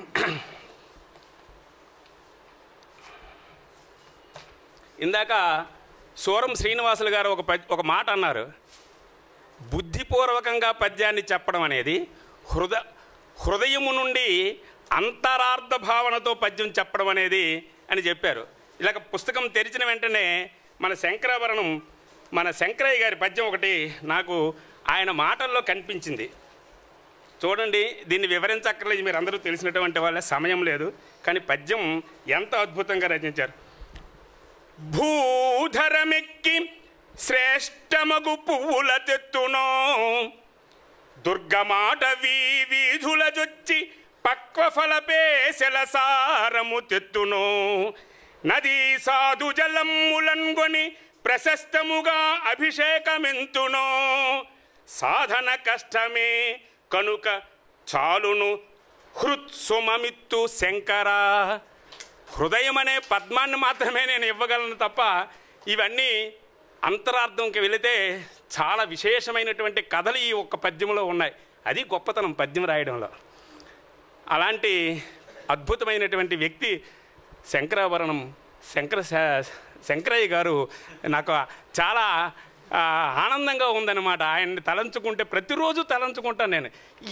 ఇందాక సోరం శ్రీనివాసులు గారు ఒక మాట అన్నారు. బుద్ధిపూర్వకంగా పద్యాన్ని చెప్పడం అనేది హృదయము నుండి అంతరార్థ భావనతో పద్యం చెప్పడం అనేది అని చెప్పారు. ఇలాగ పుస్తకం తెరిచిన వెంటనే మన శంకరాభరణం, మన శంకరయ్య గారి పద్యం ఒకటి నాకు ఆయన మాటల్లో కనిపించింది. చూడండి, దీన్ని వివరించక్కర్లేదు, మీరు అందరూ తెలిసినటువంటి వాళ్ళ, సమయం లేదు. కానీ పద్యం ఎంత అద్భుతంగా రచించారు. భూధరమెక్కి శ్రేష్టమగు పువ్వుల తెత్తునో, దుర్గమాట వీధుల జొచ్చి పక్వ ఫలపేసెల సారము తెత్తునో, నదీ సాధు జలములన్గొని ప్రశస్తముగా అభిషేకమెంతునో, సాధన కష్టమే కనుక చాలును హృత్సుమమిత్తు శంకర. హృదయం అనే పద్మాన్ని మాత్రమే నేను ఇవ్వగలను తప్ప, ఇవన్నీ అంతరార్థంకి వెళితే చాలా విశేషమైనటువంటి కథలు ఈ ఒక్క పద్యంలో ఉన్నాయి. అది గొప్పతనం పద్యం రాయడంలో. అలాంటి అద్భుతమైనటువంటి వ్యక్తి శంకరాభరణం శంకరయ్య గారు. నాకు చాలా ఆనందంగా ఉందన్నమాట. ఆయన్ని తలంచుకుంటే, ప్రతిరోజు తలంచుకుంటాను నేను.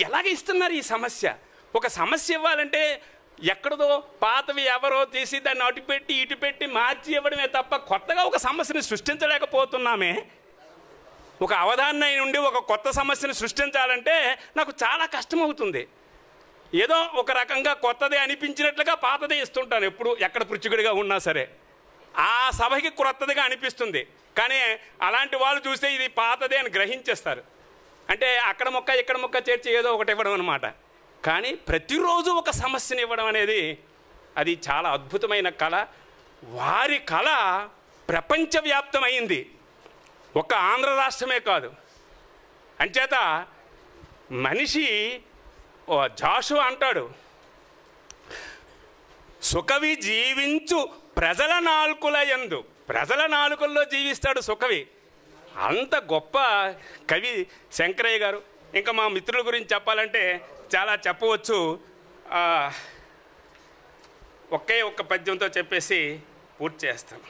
ఎలాగ ఇస్తున్నారు ఈ సమస్య? ఒక సమస్య ఇవ్వాలంటే ఎక్కడదో పాతవి ఎవరో తీసి దాన్ని అటు పెట్టి ఇటు పెట్టి మార్చి ఇవ్వడమే తప్ప కొత్తగా ఒక సమస్యని సృష్టించలేకపోతున్నామే. ఒక అవధాని నుండి ఒక కొత్త సమస్యను సృష్టించాలంటే నాకు చాలా కష్టమవుతుంది. ఏదో ఒక రకంగా కొత్తదే అనిపించినట్లుగా పాతదే ఇస్తుంటాను ఎప్పుడు ఎక్కడ పృచ్చుకుడిగా ఉన్నా సరే. ఆ సభకి క్రొత్తదిగా అనిపిస్తుంది, కానీ అలాంటి వాళ్ళు చూస్తే ఇది పాతదే అని గ్రహించేస్తారు. అంటే అక్కడ మొక్క ఇక్కడ మొక్క చేర్చి ఏదో ఒకటి ఇవ్వడం అనమాట. కానీ ప్రతిరోజు ఒక సమస్యను ఇవ్వడం అనేది అది చాలా అద్భుతమైన కళ. వారి కళ ప్రపంచవ్యాప్తమైంది, ఒక్క ఆంధ్ర రాష్ట్రమే కాదు. అంచేత మనిషి జాషువా అంటాడు, సుకవి జీవించు ప్రజల నాలుకల యందు, ప్రజల నాలుకల్లో జీవిస్తాడు సుకవి. అంత గొప్ప కవి శంకరయ్య గారు. ఇంకా మా మిత్రుల గురించి చెప్పాలంటే చాలా చెప్పవచ్చు. ఒక్క పద్యంతో చెప్పేసి పూర్తి చేస్తాను.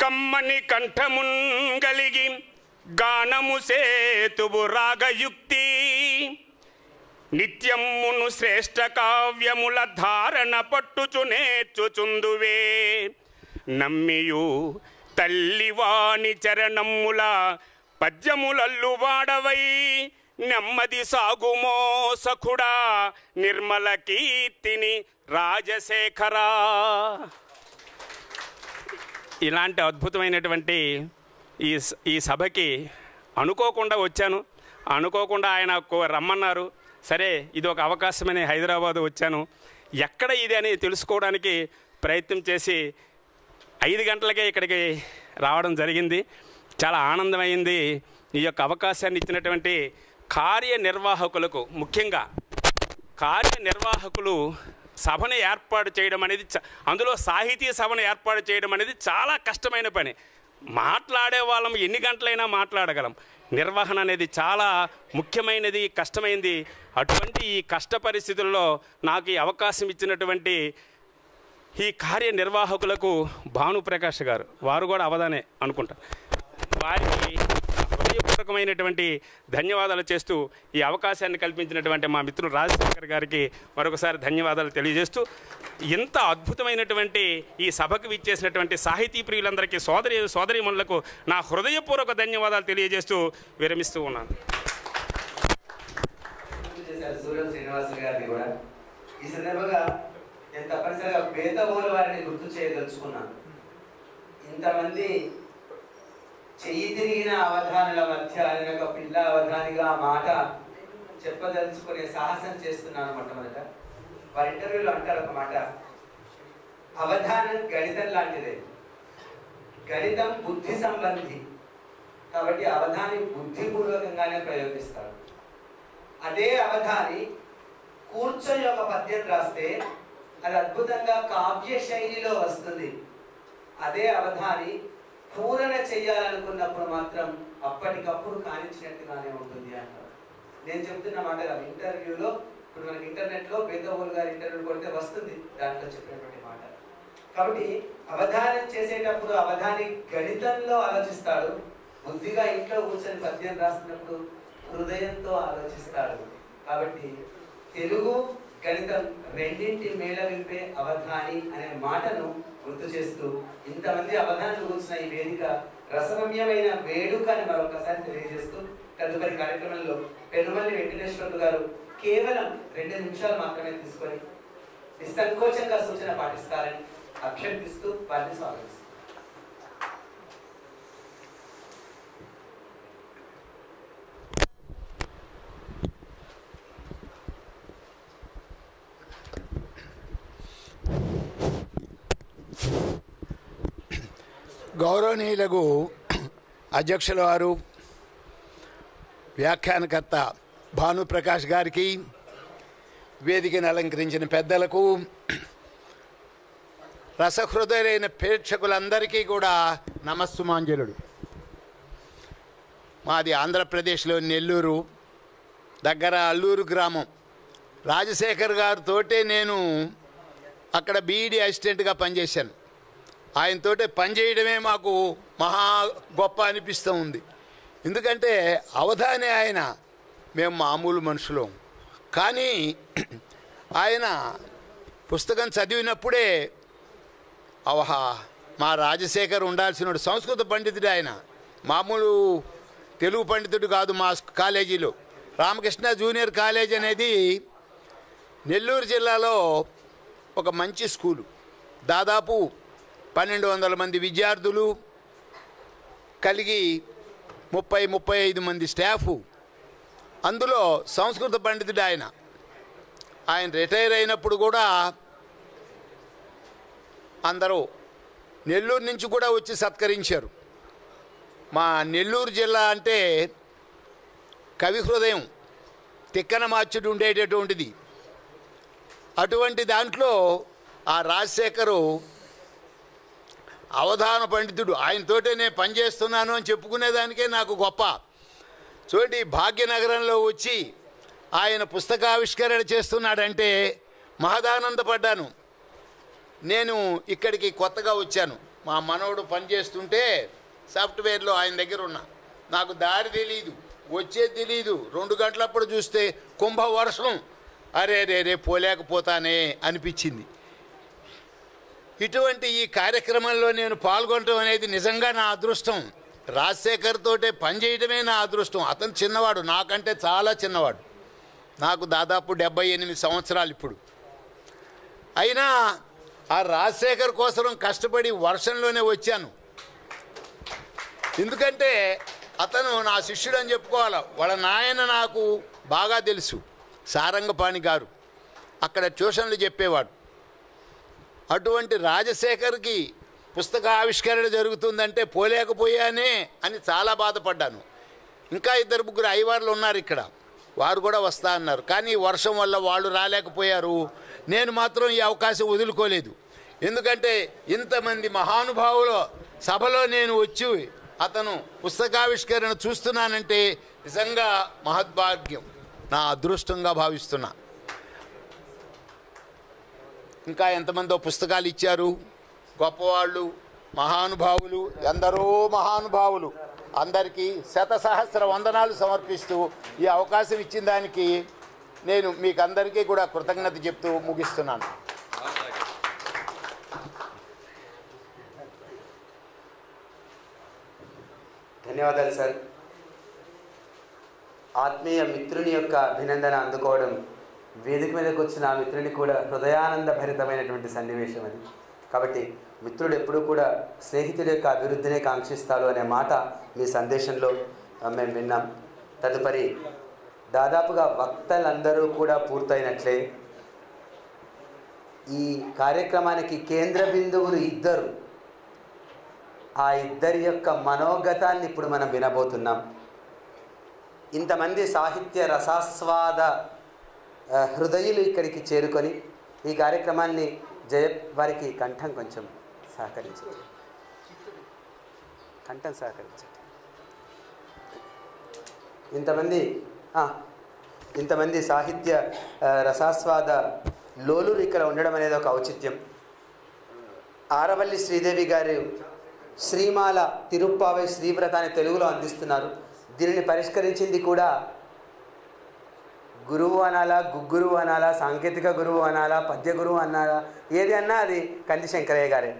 కమ్మని కంఠమున్ గలిగి గానము సేతువు రాగయుక్తి, నిత్యమును శ్రేష్ఠ కావ్యముల ధారణ పట్టుచు నేర్చుచుందువే, నమ్మియు తల్లివాణి చరణముల పద్యములల్లు వాడవై, నెమ్మది సాగుమో సఖుడా నిర్మల కీర్తిని రాజశేఖరా. ఇలాంటి అద్భుతమైనటువంటి ఈ సభకి అనుకోకుండా వచ్చాను. అనుకోకుండా ఆయన రమ్మన్నారు. సరే ఇది ఒక అవకాశమని హైదరాబాదు వచ్చాను. ఎక్కడ ఇది అని తెలుసుకోవడానికి ప్రయత్నం చేసి 5 గంటలకే ఇక్కడికి రావడం జరిగింది. చాలా ఆనందమైంది. ఈ యొక్క అవకాశాన్ని ఇచ్చినటువంటి కార్యనిర్వాహకులకు, ముఖ్యంగా కార్యనిర్వాహకులు సభను ఏర్పాటు చేయడం అనేది, అందులో సాహితీ సభను ఏర్పాటు చేయడం అనేది చాలా కష్టమైన పని. మాట్లాడే వాళ్ళం ఎన్ని గంటలైనా మాట్లాడగలం. నిర్వహణ అనేది చాలా ముఖ్యమైనది, కష్టమైనది. అటువంటి ఈ కష్ట పరిస్థితుల్లో నాకు ఈ అవకాశం ఇచ్చినటువంటి ఈ కార్యనిర్వాహకులకు భానుప్రకాష్ గారు, వారు కూడా అవధానే అనుకుంటా, వారికి హృదయపూర్వకమైనటువంటి ధన్యవాదాలు చేస్తూ ఈ అవకాశాన్ని కల్పించినటువంటి మా మిత్రుడు రాజశేఖర్ గారికి మరొకసారి ధన్యవాదాలు తెలియజేస్తూ, ఇంత అద్భుతమైనటువంటి ఈ సభకు విచ్చేసినటువంటి సాహితీ ప్రియులందరికీ, సోదరీమణులకు నా హృదయపూర్వక ధన్యవాదాలు తెలియజేస్తూ విరమిస్తూ ఉన్నాను. ఈ సందర్భంగా నేను తప్పనిసరిగా బేతవోలు వారిని గుర్తు చేయదలుచుకున్నాను. ఇంతమంది చెయ్యి తిరిగిన అవధానుల మధ్య నేను ఒక పిల్ల అవధానిగా మాట చెప్పదలుచుకునే సాహసం చేస్తున్నాను. మొట్టమొదట వారి ఇంటర్వ్యూలో అంటారు ఒక మాట, అవధానం గణితం లాంటిదే, గణితం బుద్ధి సంబంధి, కాబట్టి అవధాని బుద్ధిపూర్వకంగానే ప్రయోగిస్తాడు. అదే అవధాని కూర్చొని ఒక పద్యం రాస్తే అది అద్భుతంగా కావ్య శైలిలో వస్తుంది. అదే అవధాని పూరణ చెయ్యాలనుకున్నప్పుడు మాత్రం అప్పటికప్పుడు కానిచ్చినట్టుగానే ఉంటుంది అంటారు. నేను చెప్తున్న మాట కాదు, ఇంటర్వ్యూలో ఇప్పుడు మనకి ఇంటర్నెట్లో బేతవోలు గారి ఇంటర్వ్యూ కొడితే వస్తుంది, దాంట్లో చెప్పినటువంటి మాట. కాబట్టి అవధానం చేసేటప్పుడు అవధాని గణితంలో ఆలోచిస్తాడు, బుద్ధిగా ఇంట్లో కూర్చొని పద్యం రాస్తున్నప్పుడు హృదయంతో ఆలోచిస్తాడు. కాబట్టి తెలుగు గణితం రెండింటి మేళవింపే అవధాని అనే మాటను గుర్తు చేస్తూ, ఇంతమంది అవధానులు కూర్చున్న ఈ వేదిక రసరమ్యమైన వేడుక అని మరొకసారి తెలియజేస్తూ, తదుపరి కార్యక్రమంలో పెనుమల్లి వెంకటేశ్వర్లు గారు కేవలం 2 నిమిషాలు మాత్రమే తీసుకొని నిస్సంకోచంగా సూచన పాటిస్తారని అభ్యర్థిస్తూ వారిని స్వాగతిస్తారు. గౌరవనీయులకు అధ్యక్షుల వారు, వ్యాఖ్యానకర్త భానుప్రకాష్ గారికి, వేదికను అలంకరించిన పెద్దలకు, రసహృదయులైన ప్రేక్షకులందరికీ కూడా నమస్సుమాంజలుడు. మాది ఆంధ్రప్రదేశ్లో నెల్లూరు దగ్గర అల్లూరు గ్రామం. రాజశేఖర్ గారితోటే నేను అక్కడ బీఈడీ అసిస్టెంట్గా పనిచేశాను. ఆయనతోటే పనిచేయడమే మాకు మహా గొప్ప అనిపిస్తూ ఉంది. ఎందుకంటే అవధాని ఆయన, మేము మామూలు మనుషులం. కానీ ఆయన పుస్తకం చదివినప్పుడే అవహా మా రాజశేఖర్ ఉండాల్సిన సంస్కృత పండితుడు. ఆయన మామూలు తెలుగు పండితుడు కాదు. మా కాలేజీలో రామకృష్ణ జూనియర్ కాలేజ్ అనేది నెల్లూరు జిల్లాలో ఒక మంచి స్కూలు. దాదాపు 1200 మంది విద్యార్థులు కలిగి 30-35 మంది స్టాఫు. అందులో సంస్కృత పండితుడు ఆయన. ఆయన రిటైర్ అయినప్పుడు కూడా అందరూ నెల్లూరు నుంచి కూడా వచ్చి సత్కరించారు. మా నెల్లూరు జిల్లా అంటే కవి హృదయం, తిక్కన మార్చుడు ఉండేటటువంటిది. అటువంటి దాంట్లో ఆ రాజశేఖరు అవధాన పండితుడు. ఆయనతోటే నేను పనిచేస్తున్నాను అని చెప్పుకునేదానికే నాకు గొప్ప. చూడండి, భాగ్యనగరంలో వచ్చి ఆయన పుస్తకావిష్కరణ చేస్తున్నాడంటే మహదానందపడ్డాను. నేను ఇక్కడికి కొత్తగా వచ్చాను. మా మనవడు పనిచేస్తుంటే సాఫ్ట్వేర్లో ఆయన దగ్గర ఉన్నా. నాకు దారి తెలీదు, వచ్చేది తెలీదు. 2 గంటలప్పుడు చూస్తే కుంభవర్షం. అరే రే పోలేకపోతానే అనిపించింది. ఇటువంటి ఈ కార్యక్రమంలో నేను పాల్గొనడం అనేది నిజంగా నా అదృష్టం. రాజశేఖర్ తోటే పనిచేయడమే నా అదృష్టం. అతను చిన్నవాడు, నాకంటే చాలా చిన్నవాడు. నాకు దాదాపు 78 సంవత్సరాలు ఇప్పుడు. అయినా ఆ రాజశేఖర్ కోసం కష్టపడి వర్షంలోనే వచ్చాను. ఎందుకంటే అతను నా శిష్యుడు అని చెప్పుకోవాలి. వాళ్ళ నాయన నాకు బాగా తెలుసు, సారంగపాణి గారు. అక్కడ ట్యూషన్లు చెప్పేవాడు. అటువంటి రాజశేఖర్కి పుస్తక ఆవిష్కరణ జరుగుతుందంటే పోలేకపోయానే అని చాలా బాధపడ్డాను. ఇంకా 2-3 అయ్యవార్లు ఉన్నారు ఇక్కడ, వారు కూడా వస్తా అన్నారు. కానీ వర్షం వల్ల వాళ్ళు రాలేకపోయారు. నేను మాత్రం ఈ అవకాశం వదులుకోలేదు. ఎందుకంటే ఇంతమంది మహానుభావుల సభలో నేను వచ్చి అతను పుస్తకావిష్కరణ చూస్తున్నానంటే నిజంగా మహద్భాగ్యం, నా అదృష్టంగా భావిస్తున్నా. ఇంకా ఎంతమందో పుస్తకాలు ఇచ్చారు గొప్పవాళ్ళు, మహానుభావులు, ఎందరో మహానుభావులు. అందరికీ శతసహస్ర వందనాలు సమర్పిస్తూ ఈ అవకాశం ఇచ్చిన దానికి నేను మీకు అందరికీ కూడా కృతజ్ఞత చెప్తూ ముగిస్తున్నాను. ధన్యవాదాలు సార్. ఆత్మీయ మిత్రుని యొక్క అభినందన అందుకోవడం, వేదిక మీదకి వచ్చిన ఆ మిత్రుని కూడా హృదయానంద భరితమైనటువంటి సన్నివేశం అది. కాబట్టి మిత్రుడు ఎప్పుడూ కూడా స్నేహితుడి యొక్క అభివృద్ధినే కాంక్షిస్తాడు అనే మాట మీ సందేశంలో మేము విన్నాం. తదుపరి దాదాపుగా వక్తలందరూ కూడా పూర్తయినట్లే ఈ కార్యక్రమానికి కేంద్ర బిందువులు 2. ఆ 2 యొక్క మనోగతాన్ని ఇప్పుడు మనం వినబోతున్నాం. ఇంతమంది సాహిత్య రసాస్వాద హృదయులు ఇక్కడికి చేరుకొని ఈ కార్యక్రమాన్ని వారికి కంఠం కొంచెం సహకరించండి, కంఠం సహకరించండి. ఇంతమంది సాహిత్య రసాస్వాద లోలురు ఇక్కడ ఉండడం అనేది ఒక ఔచిత్యం. ఆరవల్లి శ్రీదేవి గారు శ్రీమాల తిరుప్పావై శ్రీవ్రతాన్ని తెలుగులో అందిస్తున్నారు. దీనిని పరిష్కరించింది కూడా గురువు అనాలా, గుగ్గురువు అనాలా, సాంకేతిక గురువు అనాలా, పద్య గురువు అనాలా, ఏది అన్నా అది కంది శంకరయ్య గారే.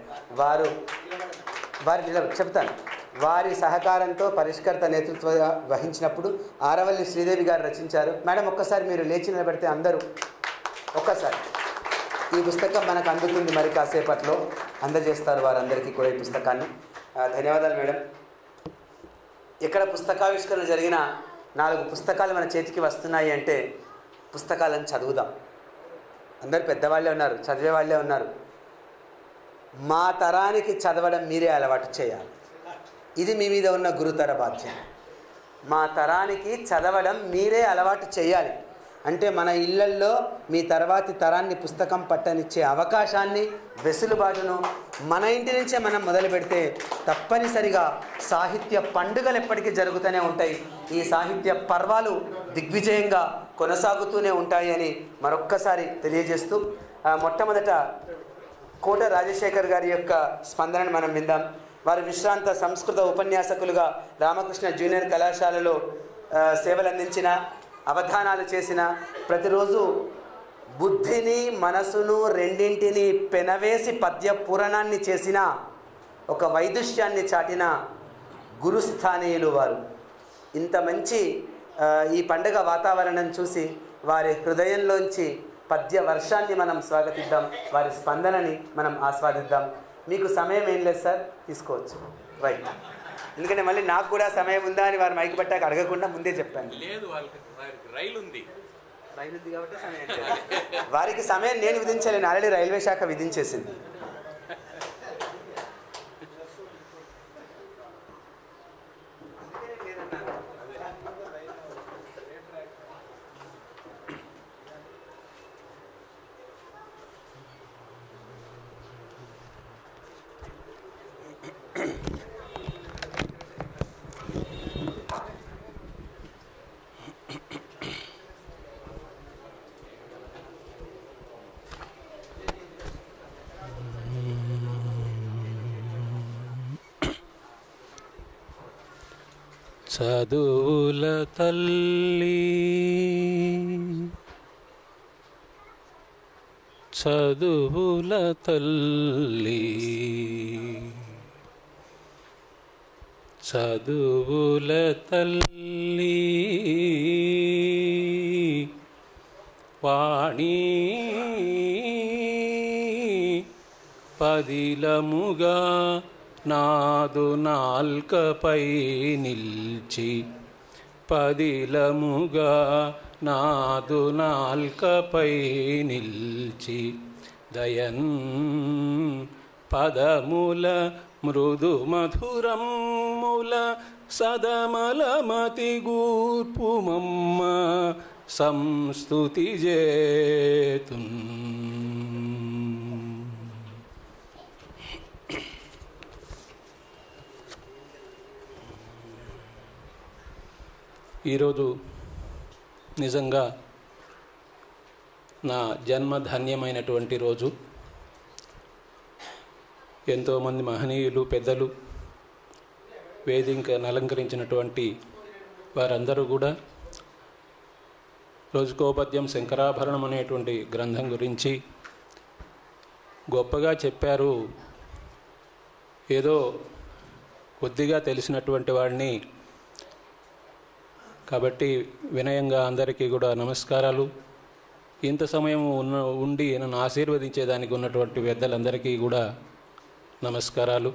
వారి చెప్తాను, వారి సహకారంతో పరిష్కర్త నేతృత్వ వహించినప్పుడు ఆరవల్లి శ్రీదేవి గారు రచించారు. మేడం ఒక్కసారి మీరు లేచి నిలబెడితే అందరూ ఒక్కసారి. ఈ పుస్తకం మనకు అందుతుంది, మరి కాసేపట్లో అందజేస్తారు వారందరికీ కూడా ఈ పుస్తకాన్ని. ధన్యవాదాలు మేడం. ఎక్కడ పుస్తకావిష్కరణ జరిగినా 4 పుస్తకాలు మన చేతికి వస్తున్నాయి అంటే పుస్తకాలను చదువుదాం. అందరు పెద్దవాళ్ళే ఉన్నారు, చదివే వాళ్ళే ఉన్నారు. మా తరానికి చదవడం మీరే అలవాటు చేయాలి. ఇది మీ మీద ఉన్న గురుతర బాధ్యత. మా తరానికి చదవడం మీరే అలవాటు చేయాలి. అంటే మన ఇళ్లల్లో మీ తర్వాతి తరాన్ని పుస్తకం పట్టనిచ్చే అవకాశాన్ని, వెసులుబాటును మన ఇంటి నుంచే మనం మొదలు పెడితే తప్పనిసరిగా సాహిత్య పండుగలు ఎప్పటికీ జరుగుతూనే ఉంటాయి. ఈ సాహిత్య పర్వాలు దిగ్విజయంగా కొనసాగుతూనే ఉంటాయి అని మరొక్కసారి తెలియజేస్తూ మొట్టమొదట కోట రాజశేఖర్ గారి యొక్క స్పందనను మనం విందాం. వారు విశ్రాంత సంస్కృత ఉపన్యాసకులుగా రామకృష్ణ జూనియర్ కళాశాలలో సేవలు అందించిన, అవధానాలు చేసిన, ప్రతిరోజు బుద్ధిని మనసును రెండింటిని పెనవేసి పద్య పురాణాన్ని చేసిన, ఒక వైదుష్యాన్ని చాటిన గురుస్థానీయులు వారు. ఇంత మంచి ఈ పండుగ వాతావరణం చూసి వారి హృదయంలోంచి పద్య వర్షాన్ని మనం స్వాగతిద్దాం, వారి స్పందనని మనం ఆస్వాదిద్దాం. మీకు సమయం ఏం లేదు సార్, తీసుకోవచ్చు. రైట్. ఎందుకంటే మళ్ళీ నాకు కూడా సమయం ఉందా అని వారు మైకి పట్టాక అడగకుండా ముందే చెప్పాను. లేదు, వాళ్ళకి రైలు ఉంది కాబట్టి సమయం లేదు. వారికి సమయం నేను విధించలేను, ఆల్రెడీ రైల్వే శాఖ విధించేసింది. చదువుల తల్లి చదువుల తల్లి చదువుల తల్లి వాణి పదిలముగా నాదు నాల్కపై నిల్చి, పదిలముగా నాదు నాల్కపై నిల్చి, దయన్ పదముల మృదు మధురముల సదమలమతి గూర్పుమమ్మ సంస్తుతి చేతున్. ఈరోజు నిజంగా నా జన్మ ధన్యమైనటువంటి రోజు. ఎంతోమంది మహనీయులు, పెద్దలు వేదికను అలంకరించినటువంటి వారందరూ కూడా రోజుకోపద్యం శంకరాభరణం అనేటువంటి గ్రంథం గురించి గొప్పగా చెప్పారు. ఏదో కొద్దిగా తెలిసినటువంటి వాడిని కాబట్టి వినయంగా అందరికీ కూడా నమస్కారాలు. ఇంత సమయం ఉండి నన్ను ఆశీర్వదించేదానికి ఉన్నటువంటి పెద్దలందరికీ కూడా నమస్కారాలు.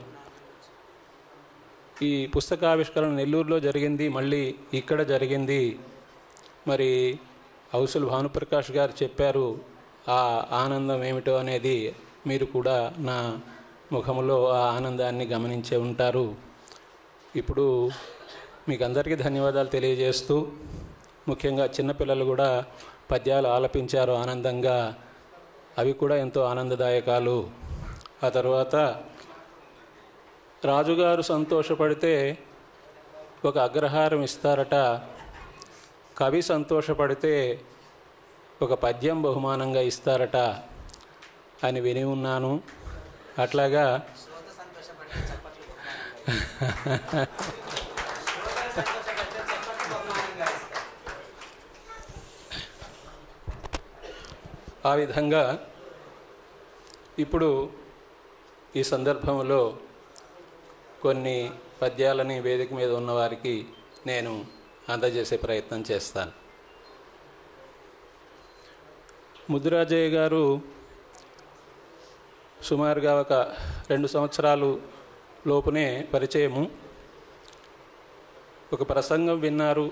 ఈ పుస్తకావిష్కరణ నెల్లూరులో జరిగింది, మళ్ళీ ఇక్కడ జరిగింది. మరి ఔసుల్ భానుప్రకాష్ గారు చెప్పారు ఆ ఆనందం ఏమిటో అనేది. మీరు కూడా నా ముఖంలో ఆ ఆనందాన్ని గమనించే ఉంటారు. ఇప్పుడు మీకు అందరికీ ధన్యవాదాలు తెలియజేస్తూ, ముఖ్యంగా చిన్నపిల్లలు కూడా పద్యాలు ఆలపించారు ఆనందంగా. అవి కూడా ఎంతో ఆనందదాయకాలు. ఆ తర్వాత రాజుగారు సంతోషపడితే ఒక అగ్రహారం ఇస్తారట, కవి సంతోషపడితే ఒక పద్యం బహుమానంగా ఇస్తారట అని విని ఉన్నాను. అట్లాగా ఆ విధంగా ఇప్పుడు ఈ సందర్భంలో కొన్ని పద్యాలని వేదిక మీద ఉన్నవారికి నేను అందజేసే ప్రయత్నం చేస్తాను. ముద్దురాజయ్య గారు సుమారుగా ఒక 2 సంవత్సరాలు లోపునే పరిచయము. ఒక ప్రసంగం విన్నారు,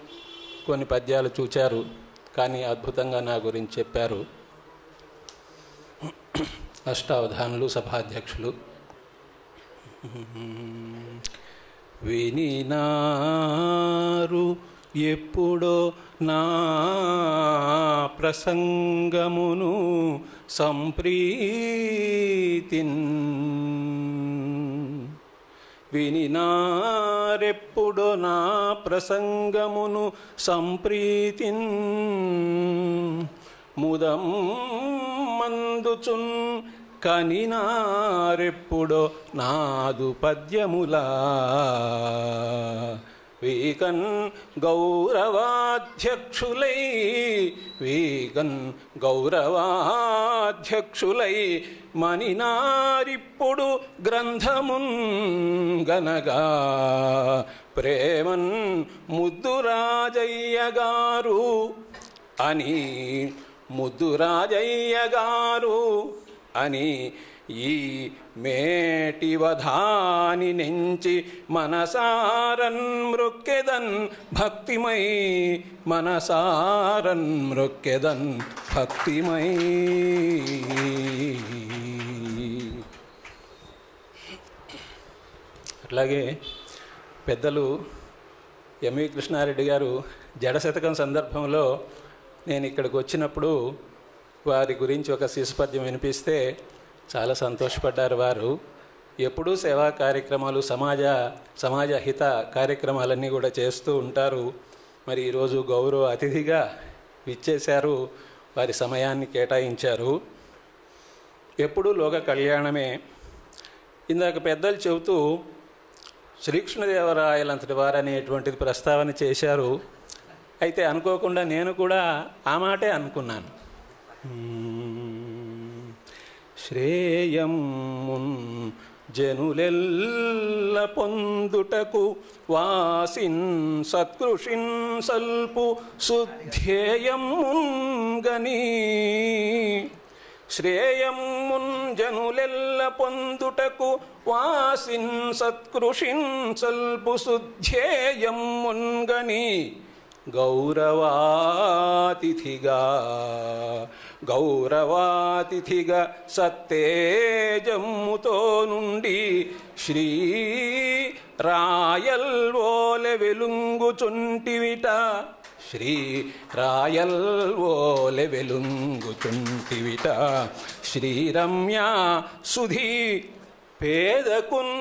కొన్ని పద్యాలు చూచారు, కానీ అద్భుతంగా నా గురించి చెప్పారు. అష్టావధానులు, సభాధ్యక్షులు. వినినారు ఎప్పుడో నా ప్రసంగమును సంప్రీతిన్, వినినారెప్పుడో నా ప్రసంగమును సంప్రీతిన్, ముదం మందుచున్ కనినారెప్పుడో నాదు పద్యములా వీకన్ గౌరవాధ్యక్షులై మనినారిప్పుడు గ్రంథమున్ గనగా ప్రేమన్ ముద్దురాజయ్య గారు అని ఈ మేటివధాని నెంచి మనసారన్ మృక్కెదన్ భక్తిమై అట్లాగే పెద్దలు ఎంవి కృష్ణారెడ్డి గారు జడశతకం సందర్భంలో నేను ఇక్కడికి వచ్చినప్పుడు వారి గురించి ఒక శిశుపద్యం వినిపిస్తే చాలా సంతోషపడ్డారు. వారు ఎప్పుడూ సేవా కార్యక్రమాలు, సమాజ హిత కార్యక్రమాలన్నీ కూడా చేస్తూ ఉంటారు. మరి ఈరోజు గౌరవ అతిథిగా విచ్చేశారు, వారి సమయాన్ని కేటాయించారు. ఎప్పుడూ లోక కళ్యాణమే. ఇందాక పెద్దలు చెబుతూ శ్రీకృష్ణదేవరాయలంతటి వారు అనేటువంటిది ప్రస్తావన చేశారు. అయితే అనుకోకుండా నేను కూడా ఆ మాటే అనుకున్నాను. శ్రేయమున్ జనులెల్ల పొందుటకు వాసిన్ సత్కృషిన్ సల్పు సుధ్యేయమున్ గని శ్రేయమున్ జనులెల్ల పొందుటకు వాసిన్ సత్కృషిన్ సల్పు సుధ్యేయమున్ గని గౌరవాతిథిగా సత్తేజమ్ముతో నుండి శ్రీ రాయల్వోలె వెలుంగుచుంటివిట శ్రీరమ్యా సుధీ పేదకున్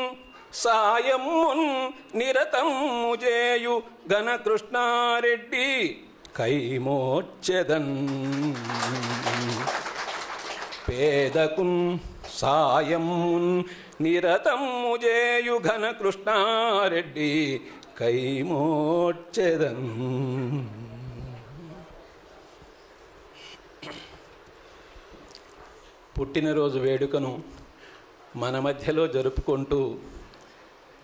సాయమున్ నిరతము చేయు ఘనకృష్ణారెడ్డి కైమోర్చెదన్ పేదకున్ సాయమున్ నిరతము చేయు ఘనకృష్ణారెడ్డి కైమోర్చెదన్. పుట్టినరోజు వేడుకను మన మధ్యలో జరుపుకుంటూ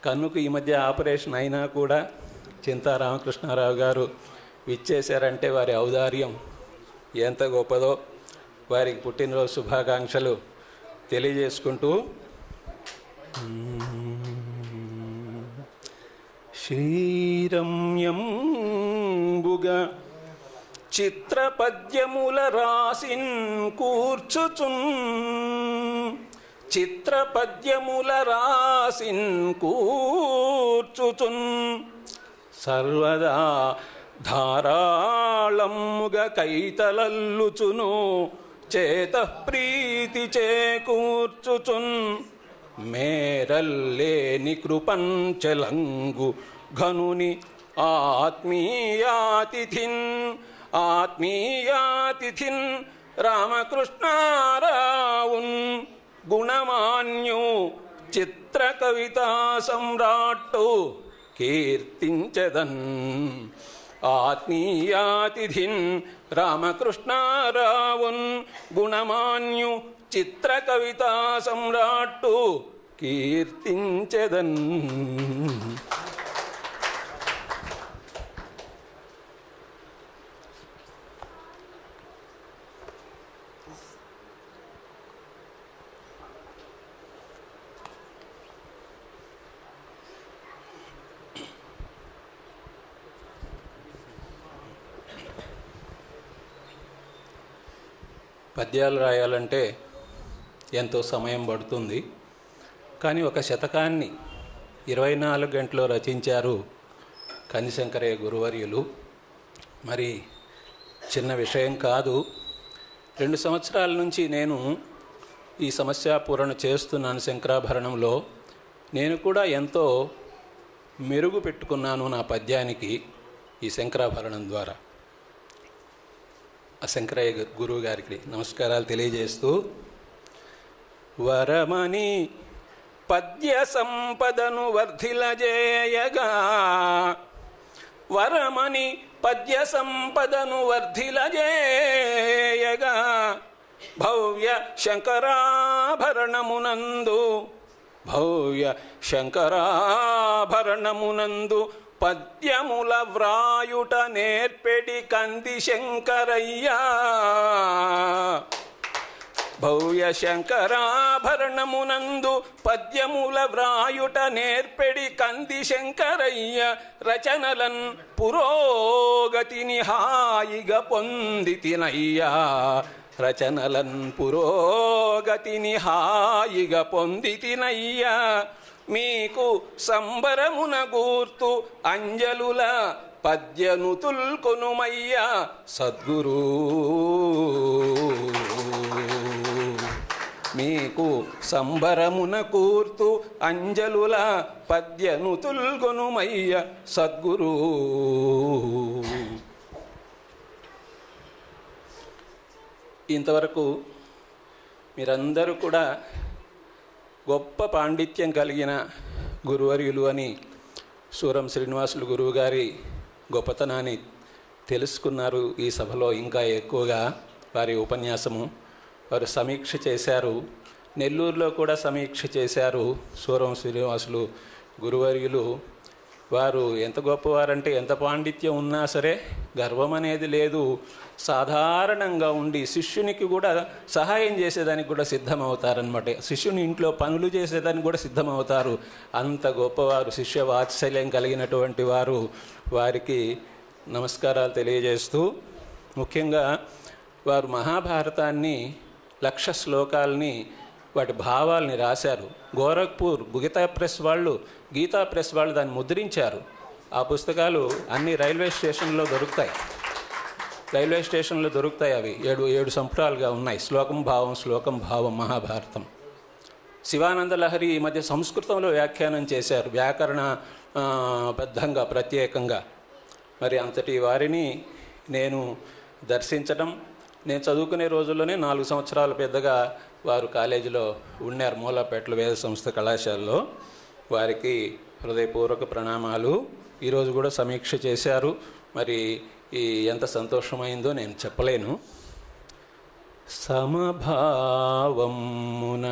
కన్నుకు ఈ మధ్య ఆపరేషన్ అయినా కూడా చింతా రామకృష్ణారావు గారు విచ్చేశారంటే వారి ఔదార్యం ఎంత గొప్పదో. వారికి పుట్టినరోజు శుభాకాంక్షలు తెలియజేసుకుంటూ శ్రీరమ్యంబుగా చిత్రపద్యముల రాసిన్ కూర్చుచున్ సర్వదా ధారాళముగా కైతలల్లుచును చేతఃప్రీతి చేకూర్చుచున్ మేరల్లేని కృపంచలంగు ఘనుని ఆత్మీయాతిథిన్ రామకృష్ణారావున్ గుణమాన్యు చిత్ర కవితా సమ్రాట్టు కీర్తించదన్. ఆత్మీయాతిథిన్ రామకృష్ణారావున్ గుణమాన్యు చిత్ర కవితా సమ్రాట్టు కీర్తించదన్. పద్యాలు రాయాలంటే ఎంతో సమయం పడుతుంది. కానీ ఒక శతకాన్ని 24 గంటల్లో రచించారు కనిశంకరయ్య గురువర్యులు. మరి చిన్న విషయం కాదు. 2 సంవత్సరాల నుంచి నేను ఈ సమస్యాపూరణ చేస్తున్నాను శంకరాభరణంలో. నేను కూడా ఎంతో మెరుగు పెట్టుకున్నాను నా పద్యానికి ఈ శంకరాభరణం ద్వారా. ఆ శంకరయ్య గురువు గారికి నమస్కారాలు తెలియజేస్తూ వరమని పద్య సంపదను వర్ధిలజేయగా, వరమని పద్య సంపదను వర్ధిలజేయగా, భవ్య శంకరాభరణమునందు, భవ్య శంకరాభరణమునందు పద్యముల వ్రాయుట నేర్పెడి కంది శంకరయ్య. భవ్య శంకరాభరణమునందు పద్యముల వ్రాయుట నేర్పెడి కంది శంకరయ్య. రచనలన్ పురోగతిని హాయిగా పొందితినయ్యా, రచనలన్ పురోగతిని హాయిగా పొందితినయ్యా. మీకు సంబరమున గూర్తు అంజలుల పద్యనుతుల్ కొనుమయ్యా సద్గురు. మీకు సంబరమున కూర్తు అంజలుల పద్యనుతుల్ కొనుమయ్య సద్గురు. ఇంతవరకు మీరందరూ కూడా గొప్ప పాండిత్యం కలిగిన గురువర్యులు అని సూరం శ్రీనివాసులు గురువు గారి గొప్పతనాన్ని తెలుసుకున్నారు. ఈ సభలో ఇంకా ఎక్కువగా వారి ఉపన్యాసము వారు సమీక్ష చేశారు. నెల్లూరులో కూడా సమీక్ష చేశారు సూరం శ్రీనివాసులు గురువర్యులు. వారు ఎంత గొప్పవారంటే ఎంత పాండిత్యం ఉన్నా సరే గర్వం అనేది లేదు. సాధారణంగా ఉండి శిష్యునికి కూడా సహాయం చేసేదానికి కూడా సిద్ధమవుతారనమాట. శిష్యుని ఇంట్లో పనులు చేసేదానికి కూడా సిద్ధమవుతారు. అంత గొప్పవారు, శిష్య వాత్సల్యం కలిగినటువంటి వారు. వారికి నమస్కారాలు తెలియజేస్తూ, ముఖ్యంగా వారు మహాభారతాన్ని 1,00,000 శ్లోకాలని వాటి భావాల్ని రాశారు. గోరఖ్పూర్ గీతా ప్రెస్ వాళ్ళు దాన్ని ముద్రించారు. ఆ పుస్తకాలు అన్ని రైల్వే స్టేషన్లో దొరుకుతాయి. అవి 7 సంపుటాలుగా ఉన్నాయి. శ్లోకం భావం మహాభారతం. శివానంద లహరి ఈ మధ్య సంస్కృతంలో వ్యాఖ్యానం చేశారు, వ్యాకరణ బద్ధంగా ప్రత్యేకంగా. మరి అంతటి వారిని నేను దర్శించడం, నేను చదువుకునే రోజుల్లోనే 4 సంవత్సరాలు పెద్దగా వారు కాలేజీలో ఉన్నారు, మూలాపేటలో వేద సంస్థ కళాశాలలో. వారికి హృదయపూర్వక ప్రణామాలు. ఈరోజు కూడా సమీక్ష చేశారు. మరి ఎంత సంతోషమైందో నేను చెప్పలేను. సమభావమున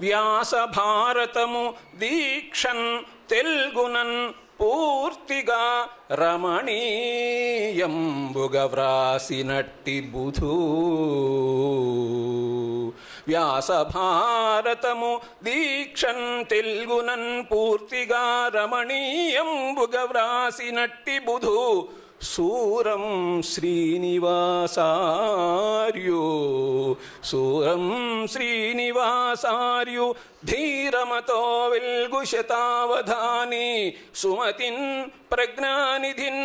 వ్యాస భారతము దీక్షన్ తెల్గునన్ పూర్తిగా రమణీయంబుగా వ్రాసినట్టి బుధు. వ్యాస భారతము దీక్షన్ తెల్గునన్ పూర్తిగా రమణీయంబుగా వ్రాసినట్టి బుధు. సూరం శ్రీనివాసార్యు ధీరమతో వెల్గు శతావధాని సుమతిన్ ప్రజ్ఞానిధిన్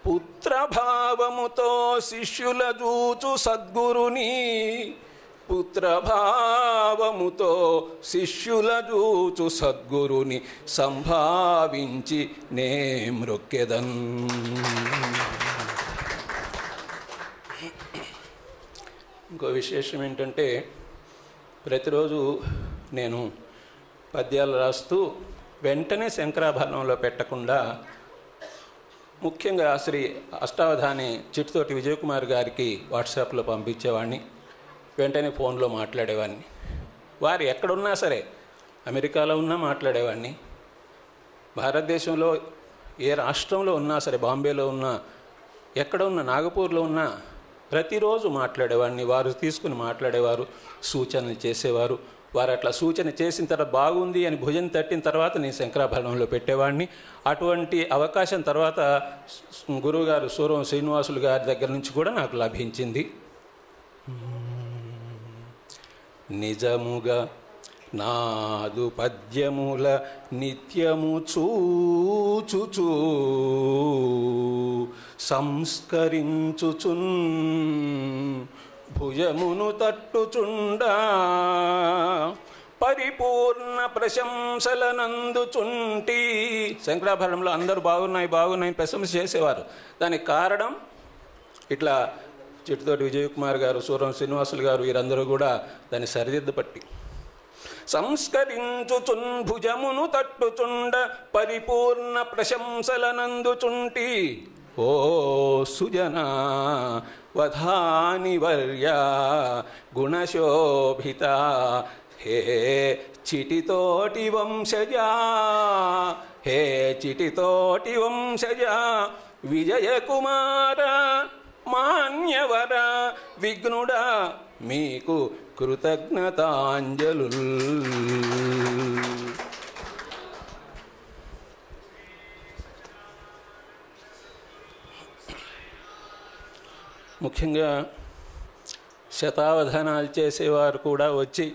పుత్రభావముతో శిష్యుల జూచు సద్గురుని. పుత్రభావముతో శిష్యుల జూచు సద్గురుని సంభావించి నే మ్రొక్కెదన్. ఇంకో విశేషం ఏంటంటే, ప్రతిరోజు నేను పద్యాలు రాస్తూ వెంటనే శంకరాభరణంలో పెట్టకుండా ముఖ్యంగా శ్రీ అష్టావధాని చిట్టుతోటి విజయకుమార్ గారికి వాట్సాప్లో పంపించేవాడిని. వెంటనే ఫోన్లో మాట్లాడేవాడిని. వారు ఎక్కడున్నా సరే, అమెరికాలో ఉన్నా మాట్లాడేవాడిని, భారతదేశంలో ఏ రాష్ట్రంలో ఉన్నా సరే, బాంబేలో ఉన్నా, ఎక్కడ ఉన్నా, నాగపూర్లో ఉన్నా ప్రతిరోజు మాట్లాడేవాడిని. వారు తీసుకుని మాట్లాడేవారు, సూచనలు చేసేవారు. వారు అట్లా సూచన చేసిన తర్వాత బాగుంది అని భుజం తట్టిన తర్వాత నేను శంకరాభరణంలో పెట్టేవాడిని. అటువంటి అవకాశం తర్వాత గురువుగారు సూరం శ్రీనివాసులు గారి దగ్గర నుంచి కూడా నాకు లభించింది. నిజముగా నాదు పద్యముల నిత్యము చూచుచూ సంస్కరించుచున్ భుజమును తట్టుచుండా పరిపూర్ణ ప్రశంసలనందుచుంటి. శంకరాభరణంలో అందరూ బాగున్నాయి ప్రశంస చేసేవారు. దానికి కారణం ఇట్లా చిట్టుతోటి విజయకుమార్ గారు, సూరం శ్రీనివాసులు గారు, వీరందరూ కూడా దాన్ని సరిదిద్దపట్టి సంస్కరించుచున్ భుజమును తట్టుచుండ పరిపూర్ణ ప్రశంసలనందుచుంటి. ఓ సుజనా వధాని వర్య గుణశోభిత హే చిటితోటి వంశజా, హే చిటితోటి వంశజా విజయకుమార మాన్యవర విఘ్నుడా మీకు కృతజ్ఞతాంజలు. ముఖ్యంగా శతావధానాలు చేసేవారు కూడా వచ్చి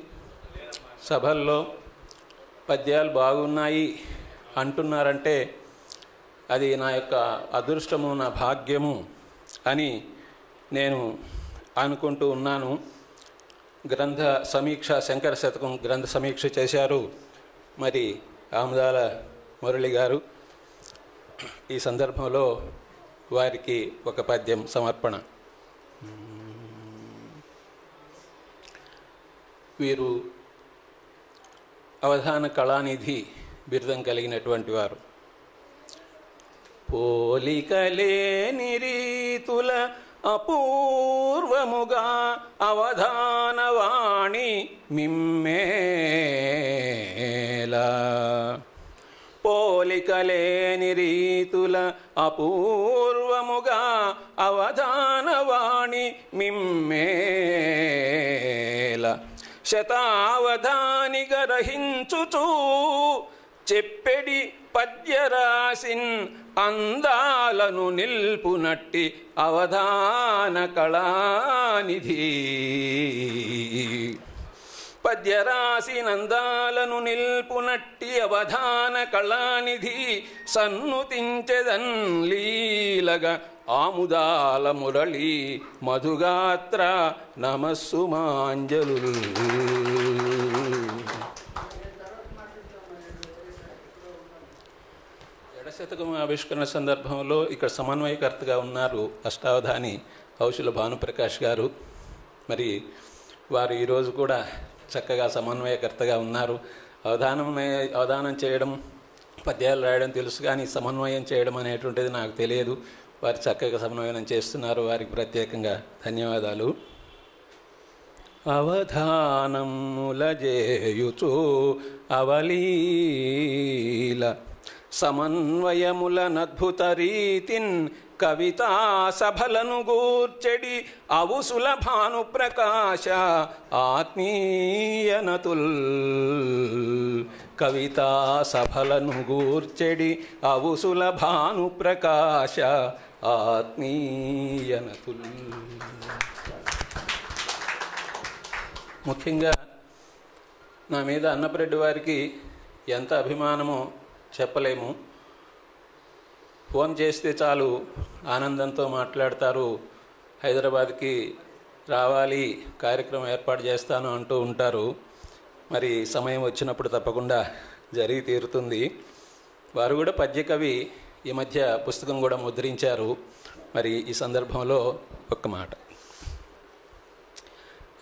సభల్లో పద్యాలు బాగున్నాయి అంటున్నారంటే అది నా యొక్క అదృష్టము, నా భాగ్యము అని నేను అనుకుంటూ ఉన్నాను. గ్రంథ సమీక్ష, శంకర శతకం గ్రంథ సమీక్ష చేశారు మరి ఆముదాల మురళి గారు. ఈ సందర్భంలో వారికి ఒక పద్యం సమర్పణ. వీరు అవధాన కళానిధి బిరుదం కలిగినటువంటి వారు. పోలికలేని రీతుల అపూర్వముగా అవధానవాణి మిమ్మేలా, పోలికలేని రీతుల అపూర్వముగా అవధానవాణి మిమ్మేలా, శతావధాని గ్రహించుచూ చెప్పెడి పద్యరాసిన్ అందాలను నిల్పునట్టి అవధాన కళానిధి. పద్యరాసినందాలను నిల్పునట్టి అవధాన కళానిధి సన్నుతించెదన్ లీలగా ఆముదాల మురళి మధుగాత్ర నమస్సుమాంజలు. శతకం ఆవిష్కరణ సందర్భంలో ఇక్కడ సమన్వయకర్తగా ఉన్నారు అష్టావధాని కౌశల భానుప్రకాష్ గారు. మరి వారు ఈరోజు కూడా చక్కగా సమన్వయకర్తగా ఉన్నారు. అవధానం చేయడం, పద్యాలు రాయడం తెలుసు, కానీ సమన్వయం చేయడం అనేటువంటిది నాకు తెలియదు. వారు చక్కగా సమన్వయం చేస్తున్నారు. వారికి ప్రత్యేకంగా ధన్యవాదాలు. అవధానముల జేయుచు అవలీల సమన్వయములనద్భుత రీతిన్ కవితా సభలను గూర్చెడి అవుసుల భానుప్రకాశ ఆత్మీయనతుల్. కవితా సభలను గూర్చెడి అవుసుల భానుప్రకాశ ఆత్మీయనతుల్. ముఖ్యంగా నా మీద అన్నపరెడ్డి వారికి ఎంత అభిమానమో చెప్పలేము. ఫోన్ చేస్తే చాలు ఆనందంతో మాట్లాడతారు. హైదరాబాద్కి రావాలి, కార్యక్రమం ఏర్పాటు చేస్తాను అంటూ ఉంటారు. మరి సమయం వచ్చినప్పుడు తప్పకుండా జరిగి తీరుతుంది. వారు కూడా పద్యకవి, ఈ మధ్య పుస్తకం కూడా ముద్రించారు. మరి ఈ సందర్భంలో ఒక్క మాట.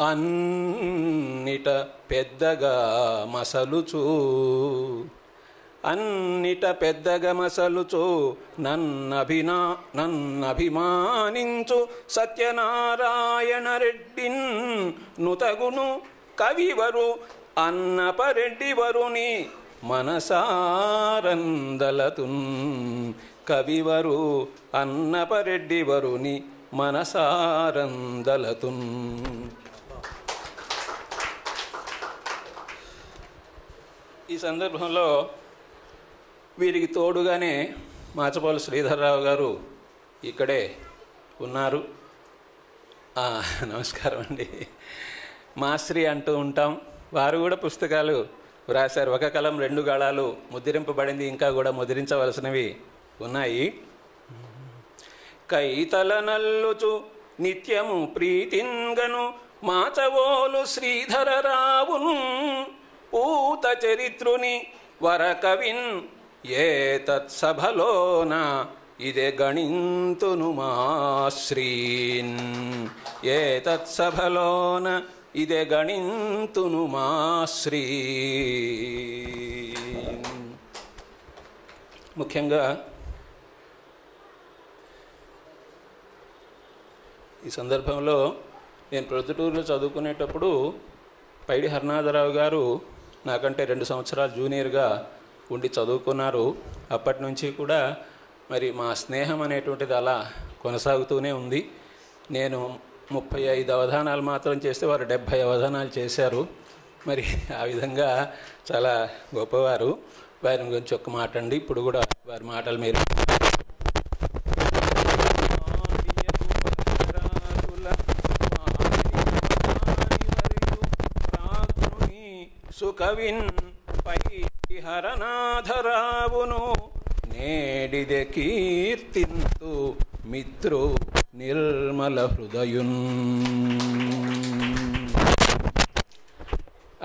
అన్నిట పెద్దగా మసలుచూ, అన్నిట పెద్దగా మసలుచు నన్నభిమానించు సత్యనారాయణ రెడ్డిన్ నుతగును కవివరు అన్నపరెడ్డి వరుని మనసారందలతున్. కవివరు అన్నపరెడ్డి వరుని మనసారందలతున్. ఈ సందర్భంలో వీరికి తోడుగానే మాచపోలు శ్రీధర్రావు గారు ఇక్కడే ఉన్నారు. నమస్కారం అండి. మాస్త్రి అంటూ ఉంటాం. వారు కూడా పుస్తకాలు వ్రాశారు. ఒక కలం 2 గళాలు ముద్రింపబడింది, ఇంకా కూడా ముద్రించవలసినవి ఉన్నాయి. కైతల నల్లుచు నిత్యము ప్రీతింగను మాచవోలు శ్రీధరరావును పూత చరిత్రుని వరకవిన్ ఏ తత్సభలోన ఇదే గణింతును మా శ్రీన్. ఏతత్సభలోన ఇదే గణింతును మా శ్రీన్. ముఖ్యంగా ఈ సందర్భంలో నేను ప్రొద్దుటూరులో చదువుకునేటప్పుడు పైడి హరినాథరావు గారు నాకంటే 2 సంవత్సరాలు జూనియర్గా ఉండి చదువుకున్నారు. అప్పటి నుంచి కూడా మరి మా స్నేహం అనేటువంటిది అలా కొనసాగుతూనే ఉంది. నేను 35 అవధానాలు మాత్రం చేస్తే వారు 70 అవధానాలు చేశారు. మరి ఆ విధంగా చాలా గొప్పవారు. వారి గురించి ఒక్క మాట అండి. ఇప్పుడు కూడా వారి మాటలు మీరు సుకవిన్ పై హరనాథరావును నేడిదే కీర్తింతు మిత్రు నిర్మల హృదయున్.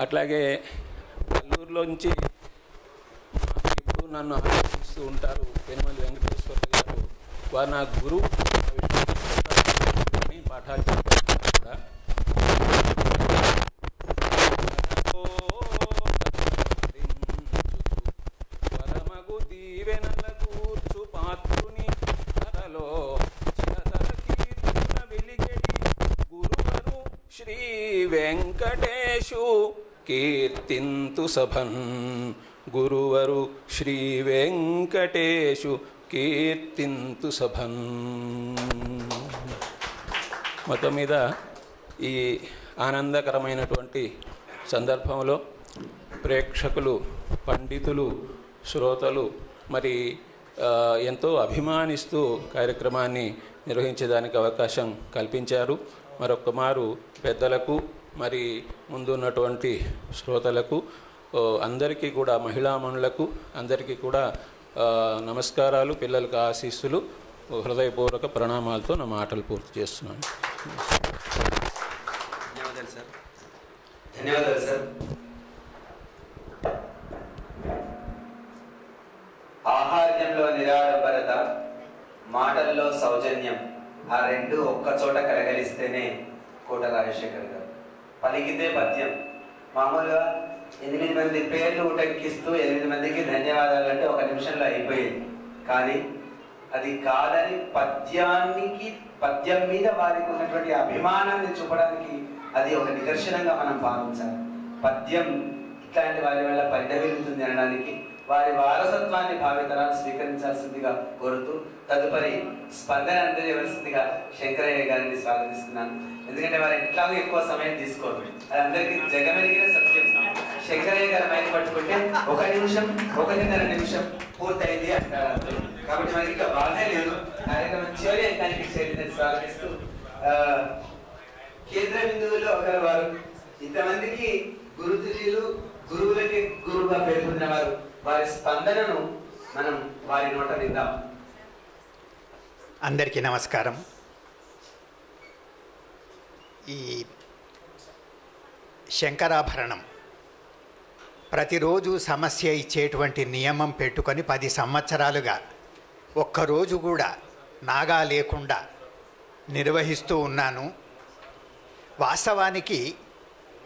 అట్లాగే నెల్లూరులోంచి ఇప్పుడు నన్ను ఆలోచిస్తూ ఉంటారు పెనుమల్లి వెంకటేశ్వర గారు. వారు నా గురువు. పాఠాలు చెప్పారు కూడా. పరమగు దీవెనల కూర్చు పాత్రుని ధరలో చిరతర కీర్తున వెలిగడి గురువరు శ్రీ వెంకటేశు కీర్తింతు సభన్. గురువరు శ్రీ వెంకటేశు కీర్తింతు సభన్. మొత్తం మీద ఈ ఆనందకరమైనటువంటి సందర్భంలో ప్రేక్షకులు, పండితులు, శ్రోతలు మరి ఎంతో అభిమానిస్తూ కార్యక్రమాన్ని నిర్వహించేదానికి అవకాశం కల్పించారు. మరొక్క మారు పెద్దలకు మరి ముందున్నటువంటి శ్రోతలకు అందరికీ కూడా, మహిళామణులకు అందరికీ కూడా నమస్కారాలు, పిల్లలకు ఆశీస్సులు, హృదయపూర్వక ప్రణామాలతో నా మాటలు పూర్తి చేస్తున్నాను. ధన్యవాదాలు సార్. ధన్యవాదాలు సార్. ఆహార్యంలో నిరాడంబరత, మాటల్లో సౌజన్యం, ఆ రెండు ఒక్కచోట కలగలిస్తేనే కోట రాజశేఖర్ గారు. పలికితే పద్యం. మామూలుగా 8 మంది పేర్లు ఉటంకిస్తూ 8 మందికి ధన్యవాదాలు అంటే 1 నిమిషంలో అయిపోయేది. కానీ అది కాదని పద్యం మీద వారికి ఉన్నటువంటి అభిమానాన్ని చూపడానికి అది ఒక నిదర్శనంగా మనం భావించాలి. పద్యం ఇట్లాంటి వారి వల్ల పరిణమిల్లుతుంది అనడానికి వారి వారసత్వాన్ని భావితరాలు స్వీకరించాల్సిందిగా కోరుతూ తదుపరి స్పందన అందజేయవలసిందిగా శంకరయ్య గారిని స్వాగతిస్తున్నాను. ఎందుకంటే వారు ఎట్లాగో ఎక్కువ సమయం తీసుకోరు, అది అందరికీ జగమెరిగిన సత్యం. శంకరయ్య గారు మైక్ పట్టుకుంటే 1 నిమిషం, 1.5 నిమిషం పూర్తయింది అంటారు. కాబట్టి మనకి ఇంకా బాధే లేదు. కార్యక్రమం చివరి అంతానికి చేరిందని స్వాగతిస్తూ కేంద్ర బిందువుల్లో ఒకరు వారు. ఇంతమందికి గురుతులీలు, గురువులకి గురువుగా పేరు పొందిన వారు. వారి స్పందనను మనం వారి నోట విందాం. అందరికీ నమస్కారం. ఈ శంకరాభరణం ప్రతిరోజు సమస్య ఇచ్చేటువంటి నియమం పెట్టుకొని 10 సంవత్సరాలుగా ఒక్కరోజు కూడా నాగా లేకుండా నిర్వహిస్తూ ఉన్నాను. వాస్తవానికి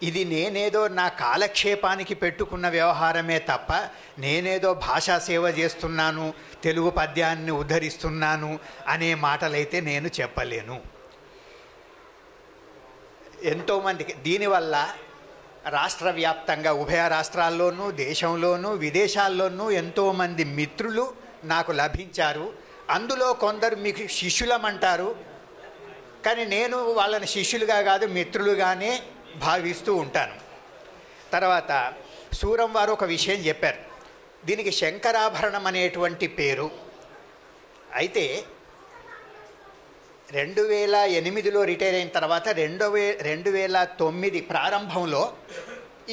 ఇది నేనేదో నా కాలక్షేపానికి పెట్టుకున్న వ్యవహారమే తప్ప నేనేదో భాషా సేవ చేస్తున్నాను, తెలుగు పద్యాన్ని ఉద్ధరిస్తున్నాను అనే మాటలైతే నేను చెప్పలేను. ఎంతోమందికి దీనివల్ల రాష్ట్ర వ్యాప్తంగా ఉభయ రాష్ట్రాల్లోనూ, దేశంలోనూ, విదేశాల్లోనూ ఎంతోమంది మిత్రులు నాకు లభించారు. అందులో కొందరు మీకు శిష్యులమంటారు, కానీ నేను వాళ్ళని శిష్యులుగా కాదు మిత్రులుగానే భావిస్తూ ఉంటాను. తర్వాత సూరం వారు ఒక విషయం చెప్పారు. దీనికి శంకరాభరణం అనేటువంటి పేరు. అయితే 2008లో రిటైర్ అయిన తర్వాత 2009 ప్రారంభంలో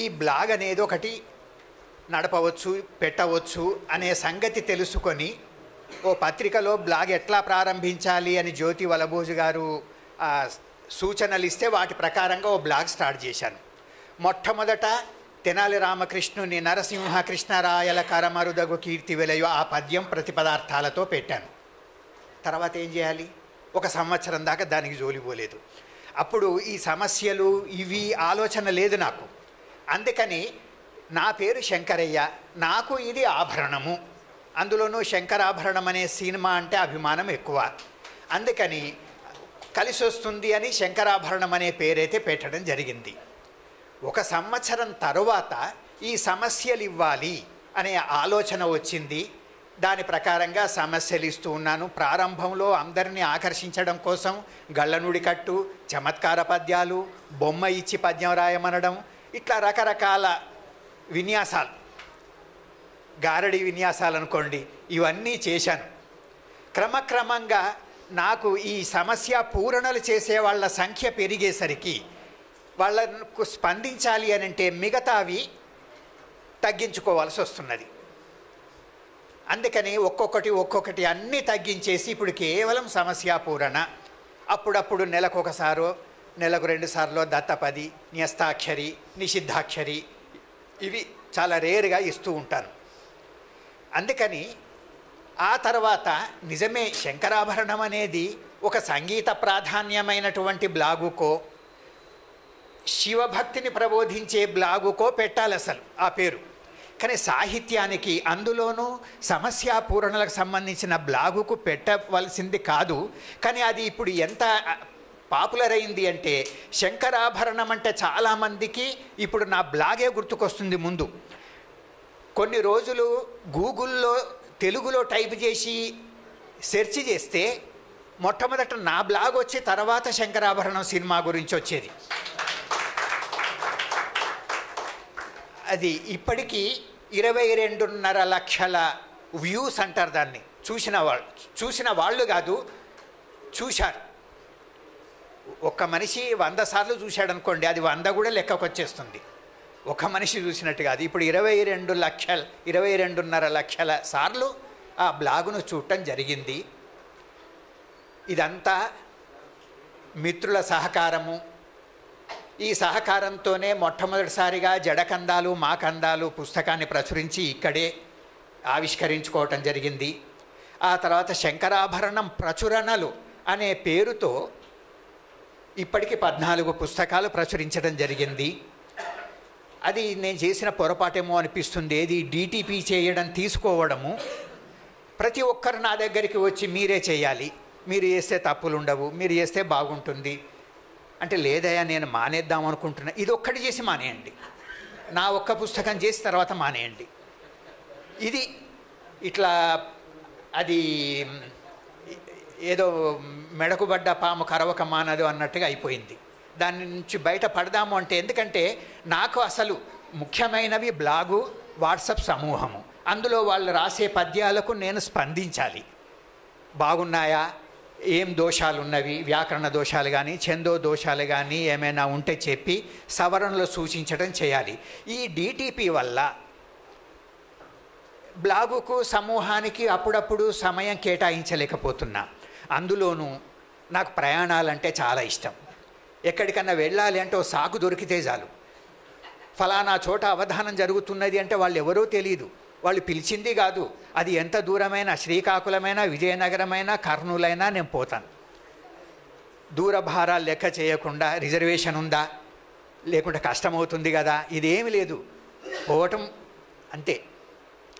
ఈ బ్లాగ్ అనేది ఒకటి నడపవచ్చు, పెట్టవచ్చు అనే సంగతి తెలుసుకొని ఓ పత్రికలో బ్లాగ్ ఎట్లా ప్రారంభించాలి అని జ్యోతి వలభోజు గారు సూచనలు ఇస్తే వాటి ప్రకారంగా ఓ బ్లాగ్ స్టార్ట్ చేశాను. మొట్టమొదట తెనాలి రామకృష్ణుని నరసింహ కృష్ణరాయల కరమరుదగు కీర్తి వెలయు ఆ పద్యం ప్రతిపదార్థాలతో పెట్టాను. తర్వాత ఏం చేయాలి? ఒక సంవత్సరం దాకా దానికి జోలిపోలేదు. అప్పుడు ఈ సమస్యలు ఇవి ఆలోచన లేదు నాకు. అందుకని నా పేరు శంకరయ్య, నాకు ఇది ఆభరణము, అందులోనూ శంకరాభరణం అనే సినిమా అంటే అభిమానం ఎక్కువ. అందుకని కలిసి వస్తుంది అని శంకరాభరణం అనే పేరైతే పెట్టడం జరిగింది. ఒక సంవత్సరం తరువాత ఈ సమస్యలు ఇవ్వాలి అనే ఆలోచన వచ్చింది. దాని ప్రకారంగా సమస్యలు ఇస్తూ ఉన్నాను. ప్రారంభంలో అందరినీ ఆకర్షించడం కోసం గళ్ళనుడి కట్టు, చమత్కార పద్యాలు, బొమ్మ ఇచ్చి పద్యం రాయమనడం, ఇట్లా రకరకాల విన్యాసాలు, గారడి విన్యాసాలు అనుకోండి, ఇవన్నీ చేశాను. క్రమక్రమంగా నాకు ఈ సమస్య పూరణలు చేసే వాళ్ళ సంఖ్య పెరిగేసరికి వాళ్ళకు స్పందించాలి అని అంటే మిగతావి తగ్గించుకోవాల్సి వస్తున్నది. అందుకని ఒక్కొక్కటి అన్నీ తగ్గించేసి ఇప్పుడు కేవలం సమస్య పూరణ. అప్పుడప్పుడు నెలకొకసారో నెలకు 2 సార్లు దత్తపది, న్యస్తాక్షరి, నిషిద్ధాక్షరి ఇవి చాలా రేరుగా ఇస్తూ ఉంటాను. అందుకని ఆ తర్వాత నిజమే శంకరాభరణం అనేది ఒక సంగీత ప్రాధాన్యమైనటువంటి బ్లాగుకో, శివభక్తిని ప్రబోధించే బ్లాగుకో పెట్టాలి అసలు ఆ పేరు. కానీ సాహిత్యానికి, అందులోనూ సమస్యా పూరణలకు సంబంధించిన బ్లాగుకు పెట్టవలసింది కాదు. కానీ అది ఇప్పుడు ఎంత పాపులర్ అయింది అంటే శంకరాభరణం అంటే చాలామందికి ఇప్పుడు నా బ్లాగే గుర్తుకొస్తుంది. ముందు కొన్ని రోజులు గూగుల్లో తెలుగులో టైప్ చేసి సెర్చ్ చేస్తే మొట్టమొదట నా బ్లాగ్ వచ్చి తర్వాత శంకరాభరణం సినిమా గురించి వచ్చేది. అది ఇప్పటికీ 22.5 లక్షల వ్యూస్ అంటారు దాన్ని. చూసిన వాళ్ళు కాదు, చూశారు. ఒక మనిషి 100 సార్లు చూశాడు అనుకోండి, అది 100 కూడా లెక్కకు వచ్చేస్తుంది. ఒక మనిషి చూసినట్టు కాదు. ఇప్పుడు 22.5 లక్షల సార్లు ఆ బ్లాగును చూడటం జరిగింది. ఇదంతా మిత్రుల సహకారము. ఈ సహకారంతోనే మొట్టమొదటిసారిగా జడకందాలు మాకందాలు పుస్తకాన్ని ప్రచురించి ఇక్కడే ఆవిష్కరించుకోవటం జరిగింది. ఆ తర్వాత శంకరాభరణం ప్రచురణలు అనే పేరుతో ఇప్పటికి 14 పుస్తకాలు ప్రచురించడం జరిగింది. అది నేను చేసిన పొరపాటేమో అనిపిస్తుంది. ఏది డిటిపి చేయడం, తీసుకోవడము. ప్రతి ఒక్కరు నా దగ్గరికి వచ్చి మీరే చేయాలి, మీరు చేస్తే తప్పులు ఉండవు, మీరు చేస్తే బాగుంటుంది అంటే, లేదయ్యా నేను మానేద్దాం అనుకుంటున్నా. ఇది ఒక్కటి చేసి మానేయండి, నా ఒక్క పుస్తకం చేసి తర్వాత మానేయండి. ఇది ఇట్లా అది ఏదో మెడకుబడ్డ పాము కరవక మానదు అన్నట్టుగా అయిపోయింది. దాని నుంచి బయట పడదాము అంటే, ఎందుకంటే నాకు అసలు ముఖ్యమైనవి బ్లాగు, వాట్సాప్ సమూహము. అందులో వాళ్ళు రాసే పద్యాలకు నేను స్పందించాలి. బాగున్నాయా, ఏం దోషాలు ఉన్నవి, వ్యాకరణ దోషాలు కానీ ఛందో దోషాలు కానీ ఏమైనా ఉంటే చెప్పి సవరణలు సూచించడం చేయాలి. ఈ డిటిపి వల్ల బ్లాగుకు సమూహానికి అప్పుడప్పుడు సమయం కేటాయించలేకపోతున్నా. అందులోనూ నాకు ప్రయాణాలంటే చాలా ఇష్టం. ఎక్కడికన్నా వెళ్ళాలి అంటే ఓ సాకు దొరికితే చాలు. ఫలానా చోట అవధానం జరుగుతున్నది అంటే వాళ్ళు ఎవరో తెలియదు, వాళ్ళు పిలిచింది కాదు. అది ఎంత దూరమైనా, శ్రీకాకుళమైనా, విజయనగరమైనా, కర్నూలైనా నేను పోతాను. దూరభారాలు లెక్క చేయకుండా రిజర్వేషన్ ఉందా, లేకుంటే కష్టమవుతుంది కదా, ఇదేమి లేదు, పోవటం అంతే.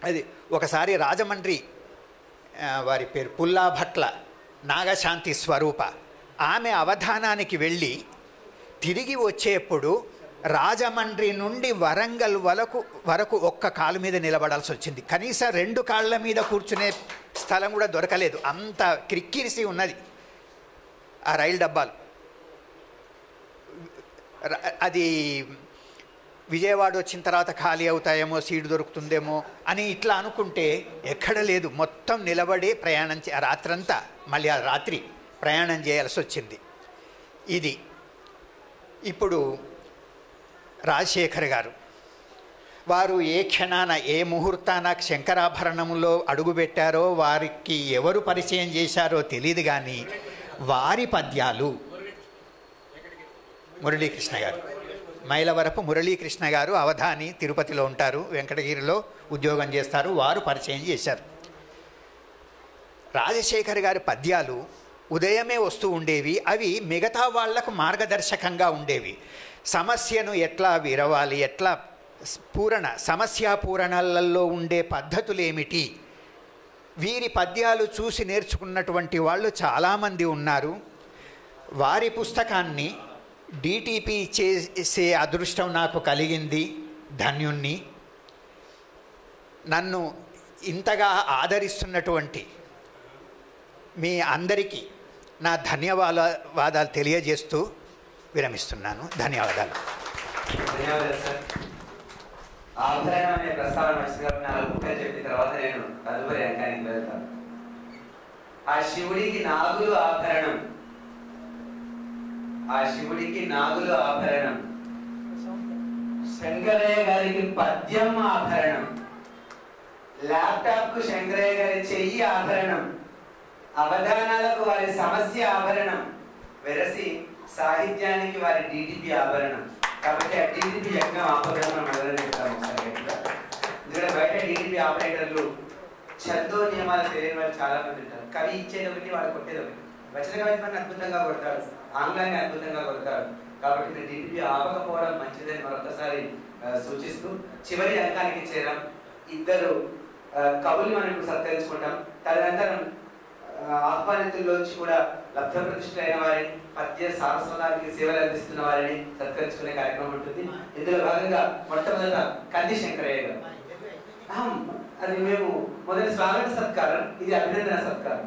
అది ఒకసారి రాజమండ్రి, వారి పేరు పుల్లాభట్ల నాగశాంతి స్వరూప, ఆమె అవధానానికి వెళ్ళి తిరిగి వచ్చేప్పుడు రాజమండ్రి నుండి వరంగల్ వరకు ఒక్క కాలు మీద నిలబడాల్సి వచ్చింది. కనీసం 2 కాళ్ళ మీద కూర్చునే స్థలం కూడా దొరకలేదు. అంత క్రిక్కిరిసి ఉన్నది ఆ రైలు డబ్బాలు. అది విజయవాడ వచ్చిన తర్వాత ఖాళీ అవుతాయేమో, సీటు దొరుకుతుందేమో అని ఇట్లా అనుకుంటే ఎక్కడ లేదు. మొత్తం నిలబడి ప్రయాణం రాత్రంతా, మళ్ళీ ఆ రాత్రి ప్రయాణం చేయాల్సి వచ్చింది. ఇది ఇప్పుడు రాజశేఖర్ గారు, వారు ఏ క్షణాన ఏ ముహూర్తాన శంకరాభరణంలో అడుగుపెట్టారో, వారికి ఎవరు పరిచయం చేశారో తెలియదు. కానీ వారి పద్యాలు మురళీకృష్ణ గారు, మైలవరపు మురళీకృష్ణ గారు అవధాని, తిరుపతిలో ఉంటారు, వెంకటగిరిలో ఉద్యోగం చేస్తారు, వారు పరిచయం చేశారు. రాజశేఖర్ గారి పద్యాలు ఉదయమే వస్తూ ఉండేవి. అవి మిగతా వాళ్లకు మార్గదర్శకంగా ఉండేవి. సమస్యను ఎట్లా విరవాలి, ఎట్లా సమస్యా పూరణలలో ఉండే పద్ధతులు ఏమిటి, వీరి పద్యాలు చూసి నేర్చుకున్నటువంటి వాళ్ళు చాలామంది ఉన్నారు. వారి పుస్తకాన్ని డిటిపి చేసే అదృష్టం నాకు కలిగింది. ధన్యుణ్ణి. నన్ను ఇంతగా ఆదరిస్తున్నటువంటి మీ అందరికీ నా ధన్యవాదాలు తెలియజేస్తూ విరమిస్తున్నాను. ధన్యవాదాలు. ధన్యవాదాలు సార్. ఆభరణం అనే ప్రస్తావన వచ్చిన నాలుగు చెప్పిన తర్వాత నేను తదుపరి అంకానికి వెళ్తాను. ఆ శివుడికి నాగులు ఆభరణం, ఆ శివుడికి నాగులు ఆభరణం, శంకరయ్య గారికి పద్యం ఆభరణం, ల్యాప్టాప్ కు శంకరయ్య గారి చెయ్యి ఆభరణం, అవధానాలకు వారి సమస్య ఆభరణం, వెరసి సాహిత్యానికి వారి డిటిపి ఆభరణం. కాబట్టి ఆ డిటిపి యజ్ఞం ఆపదం మనం చెప్తాము. ఎందుకంటే బయట డిటిపి ఆపరేటర్లు ఛందో నియమాలు తెలియని వాళ్ళు చాలా మంది ఉంటారు. కవి ఇచ్చేది ఒకటి, వాడు కొట్టేది ఒకటి. వచన కవిత్వాన్ని అద్భుతంగా కొడతాడు, ఆంగ్లాన్ని అద్భుతంగా కొడతాడు. కాబట్టి డిటిపి ఆపకపోవడం మంచిదని మరొకసారి సూచిస్తూ చివరి అంకానికి చేరాం. ఇద్దరు కవులు మనం సత్కరించుకుంటాం. తదనంతరం ఆహ్వానితుల్లోంచి కూడా లబ్ధ ప్రతిష్ఠులైన వారిని, పద్య సారస్వతానికి సేవలు అందిస్తున్న వారిని సత్కరించుకునే కార్యక్రమం ఉంటుంది. ఇందులో భాగంగా మొట్టమొదట కంది శంకరయ్య గారు. అది మేము మొదటి స్వాగత సత్కారం, ఇది అభినందన సత్కారం.